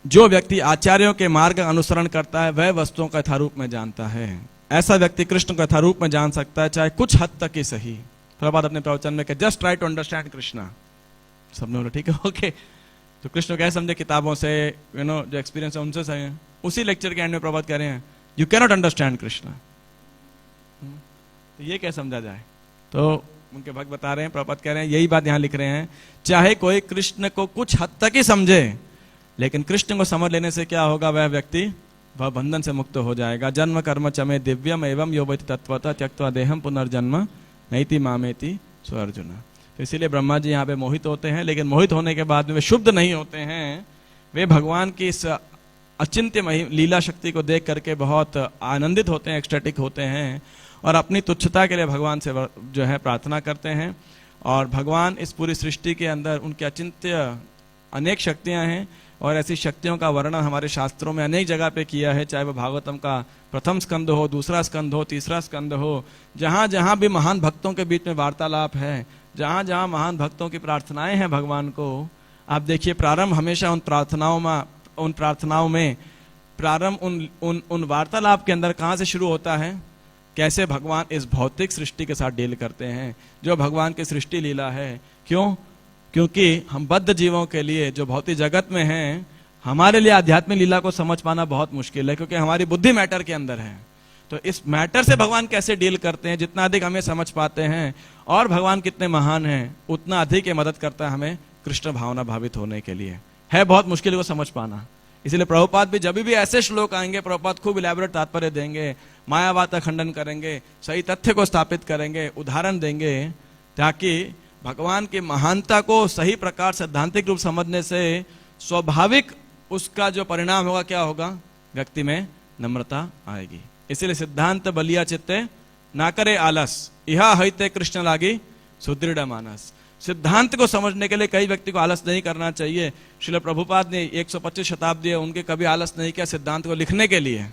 जो व्यक्ति आचार्यों के मार्ग का अनुसरण करता है वह वस्तुओं का यथारूप में जानता है। ऐसा व्यक्ति कृष्ण को यथारूप में जान सकता है, चाहे कुछ हद तक ही सही। प्रभुपाद अपने प्रवचन में कहा, just try to understand Krishna. सबने बोला ठीक है, ओके। तो कृष्ण कैसे समझे? किताबों से, यू नो, जो एक्सपीरियंस है उनसे सही है। उसी लेक्चर के एंड में प्रभुपाद कह रहे हैं, you can not understand Krishna. तो ये क्या समझा जाए? तो उनके भक्त बता रहे हैं, प्रभुपाद कह रहे हैं, यही बात यहां लिख रहे हैं, चाहे कोई कृष्ण को कुछ हद तक ही समझे, लेकिन कृष्ण को समझ लेने से क्या होगा? वह व्यक्ति वह बंधन से मुक्त हो जाएगा। जन्म कर्म चमे दिव्यम एवं यो वैति तत्वतः त्यक्त्वा देहम पुनर्जन्म नैति मामेति सो अर्जुन। तो इसीलिए ब्रह्मा जी यहाँ पे मोहित होते हैं, लेकिन मोहित होने के बाद में वे शुद्ध नहीं होते हैं। वे भगवान की इस अचिंत्य लीला शक्ति को देख करके बहुत आनंदित होते हैं, एक्सटेटिक होते हैं, और अपनी तुच्छता के लिए भगवान से जो है प्रार्थना करते हैं। और भगवान इस पूरी सृष्टि के अंदर उनके अचिंत्य अनेक शक्तियां हैं, और ऐसी शक्तियों का वर्णन हमारे शास्त्रों में अनेक जगह पे किया है, चाहे वह भागवतम का प्रथम स्कंद हो, दूसरा स्कंद हो, तीसरा स्कंद हो। जहां जहां भी महान भक्तों के बीच में वार्तालाप है, जहां जहां महान भक्तों की प्रार्थनाएं हैं भगवान को, आप देखिए प्रारंभ हमेशा उन प्रार्थनाओं में प्रारंभ उन वार्तालाप के अंदर कहां से शुरू होता है? कैसे भगवान इस भौतिक सृष्टि के साथ डील करते हैं, जो भगवान की सृष्टि लीला है। क्यों? क्योंकि हम बद्ध जीवों के लिए जो भौतिक जगत में हैं, हमारे लिए आध्यात्मिक लीला को समझ पाना बहुत मुश्किल है, क्योंकि हमारी बुद्धि मैटर के अंदर है। तो इस मैटर से भगवान कैसे डील करते हैं, जितना अधिक हमें समझ पाते हैं और भगवान कितने महान हैं, उतना अधिक ये मदद करता है हमें कृष्ण भावना भावित होने के लिए। है बहुत मुश्किल को समझ पाना। इसलिए प्रभुपाद भी जब भी ऐसे श्लोक आएंगे, प्रभुपाद खूब इलैबोरेट तात्पर्य देंगे, मायावाद का खंडन करेंगे, सही तथ्य को स्थापित करेंगे, उदाहरण देंगे, ताकि भगवान की महानता को सही प्रकार सैद्धांतिक रूप समझने से स्वाभाविक उसका जो परिणाम होगा क्या होगा? व्यक्ति में नम्रता आएगी। इसलिए सिद्धांत बलिया चित्ते ना करे आलस, यह हईते कृष्ण लागी सुदृढ़ मानस। सिद्धांत को समझने के लिए कई व्यक्ति को आलस नहीं करना चाहिए। श्रील प्रभुपाद ने 125 शताब्दी है, उनके कभी आलस नहीं किया सिद्धांत को लिखने के लिए।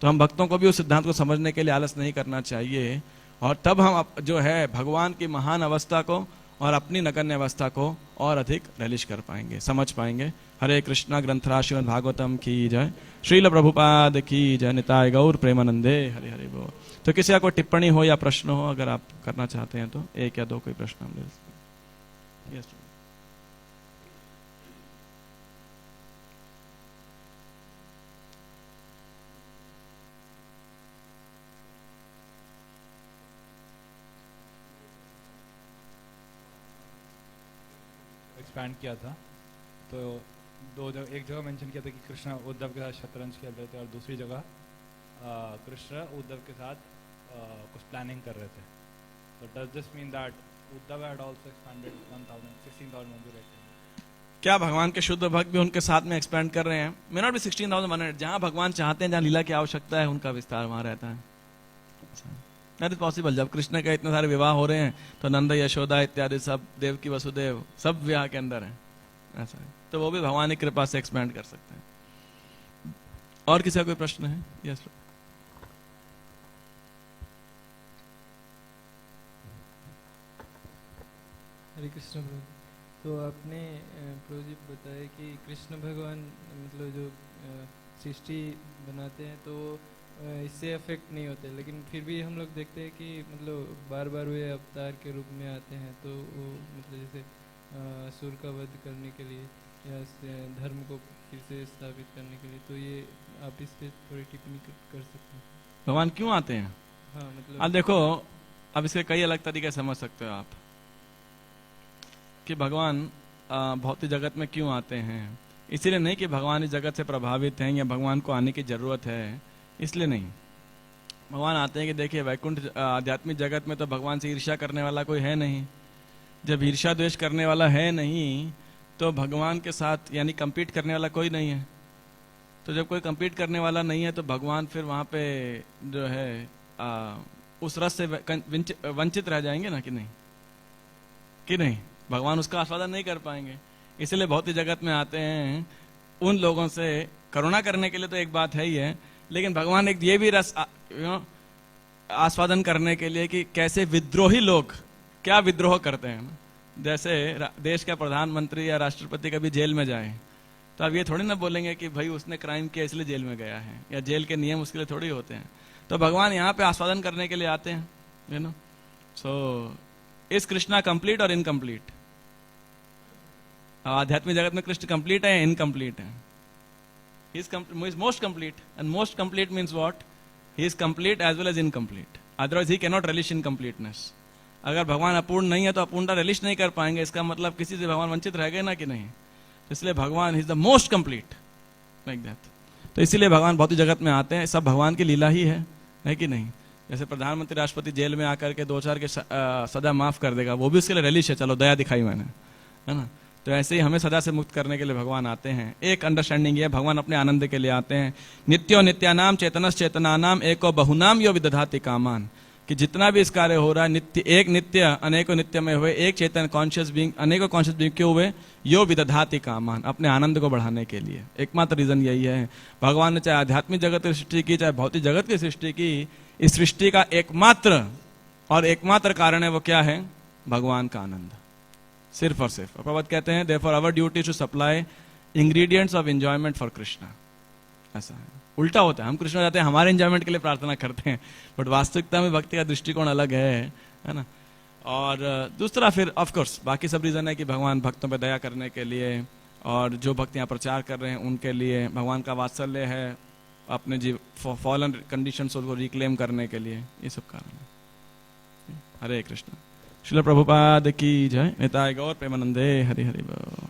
तो हम भक्तों को भी उस सिद्धांत को समझने के लिए आलस नहीं करना चाहिए, और तब हम जो है भगवान की महान अवस्था को और अपनी नगण्य अवस्था को और अधिक रिलीज कर पाएंगे, समझ पाएंगे। हरे कृष्णा ग्रंथराज श्रीमद् भागवतम की जय, श्रील प्रभुपाद की जय, निताय गौर प्रेमानंदे, हरे हरे बोल। तो किसी का कोई टिप्पणी हो या प्रश्न हो, अगर आप करना चाहते हैं तो एक या दो कोई प्रश्न हम ले सकते हैं। Yes. एक्सपैंड किया था, तो दो जगह, एक जगह मेंशन किया था कि कृष्ण उद्धव के साथ शतरंज खेल रहे थे, और दूसरी जगह कृष्ण उद्धव के साथ कुछ प्लानिंग कर रहे थे। तो does this mean that Uddhav had also expanded 16,100? क्या भगवान के शुद्ध भक्त भी उनके साथ में एक्सपेंड कर रहे हैं? May not be 16,100। जहां भगवान चाहते हैं, जहां लीला की आवश्यकता है, उनका विस्तार वहां रहता है। That is possible. जब कृष्ण के इतने सारे विवाह हो रहे हैं तो नंद यशोदा इत्यादि सब, देव की वसुदेव, सब विवाह के अंदर है, ऐसा है। तो वो भी भगवान की कृपा से एक्सपेंड कर सकते हैं। और किसी का कोई प्रश्न है? यस। हरे कृष्ण प्रभु। तो आपने प्रभु जी बताया कि कृष्ण भगवान मतलब जो सृष्टि बनाते हैं तो इससे अफेक्ट नहीं होते, लेकिन फिर भी हम लोग देखते हैं कि मतलब बार बार वे अवतार के रूप में आते हैं, तो वो मतलब जैसे असुर का वध करने के लिए या धर्म को फिर से स्थापित करने के लिए, तो ये आप इस पे थोड़ी टिप्पणी कर सकते हैं? भगवान क्यों आते हैं? हाँ मतलब अब देखो, अब इसके कई अलग तरीके समझ सकते हो आप कि भगवान भौतिक जगत में क्यों आते हैं। इसलिए नहीं कि भगवान इस जगत से प्रभावित हैं या भगवान को आने की जरूरत है, इसलिए नहीं। भगवान आते हैं कि देखिए वैकुंठ आध्यात्मिक जगत में तो भगवान से ईर्ष्या करने वाला कोई है नहीं। जब ईर्ष्या द्वेष करने वाला है नहीं तो भगवान के साथ यानी compete करने वाला कोई नहीं है। तो जब कोई compete करने वाला नहीं है तो भगवान फिर वहां पे जो है उस रस से वंचित रह जाएंगे ना, कि नहीं? कि नहीं? भगवान उसका आस्वादन नहीं कर पाएंगे। इसलिए भौतिक जगत में आते हैं उन लोगों से करुणा करने के लिए, तो एक बात है ही है, लेकिन भगवान एक ये भी रस आस्वादन करने के लिए कि कैसे विद्रोही लोग क्या विद्रोह करते हैं ना। जैसे देश का प्रधानमंत्री या राष्ट्रपति कभी जेल में जाए तो अब ये थोड़ी ना बोलेंगे कि भाई उसने क्राइम किया इसलिए जेल में गया है, या जेल के नियम उसके लिए थोड़ी होते हैं। तो भगवान यहाँ पे आस्वादन करने के लिए आते हैं, you know. So is Krishna complete और इनकम्प्लीट? आध्यात्मिक जगत में कृष्ण कंप्लीट है, इनकम्प्लीट है? He is most complete, and most complete means what? He is complete as well as incomplete. Otherwise he cannot relish in completeness. अगर भगवान अपूर्ण नहीं है तो अपूर्णता रिलीज नहीं कर पाएंगे, इसका मतलब किसी से भगवान वंचित रह गए ना, कि नहीं? इसलिए भगवान is the most complete, like that. तो इसीलिए भगवान भौतिक जगत में आते हैं, सब भगवान की लीला ही है कि नहीं? जैसे प्रधानमंत्री राष्ट्रपति जेल में आकर के 2-4 के सजा माफ कर देगा, वो भी उसके लिए रिलीज है, चलो दया दिखाई मैंने, है ना। तो ऐसे ही हमें सजा से मुक्त करने के लिए भगवान आते हैं। एक अंडरस्टैंडिंग है, भगवान अपने आनंद के लिए आते हैं। नित्यो नित्यानाम चेतनस चेतनानाम एको बहुनाम यो विदधाति कामान, कि जितना भी इस कार्य हो रहा है नित्य, एक नित्य अनेकों नित्य में हुए, एक चेतन कॉन्शियस बीइंग अनेकों कॉन्शियस बीइंग क्यों हुए? यो विदधाति कामान, अपने आनंद को बढ़ाने के लिए। एकमात्र रीजन यही है। भगवान ने चाहे आध्यात्मिक जगत की सृष्टि की, चाहे भौतिक जगत की सृष्टि की, इस सृष्टि का एकमात्र कारण है, वो क्या है? भगवान का आनंद, सिर्फ और सिर्फ। प्रभुपाद कहते हैं therefore our duty is to supply ingredients of enjoyment for Krishna। ऐसा है, उल्टा होता है, हम कृष्ण जाते हैं हमारे एंजॉयमेंट के लिए प्रार्थना करते हैं, बट वास्तविकता में भक्ति का दृष्टिकोण अलग है ना। और दूसरा फिर ऑफ कोर्स बाकी सब रीजन है कि भगवान भक्तों पर दया करने के लिए, और जो भक्त यहाँ प्रचार कर रहे हैं उनके लिए भगवान का वात्सल्य है, अपने फॉलन कंडीशंस को रिक्लेम करने के लिए, ये सब कारण है। हरे कृष्ण। श्रील प्रभुपाद की जय। निताय गौर प्रेमानंदे। हरि हरि बोल।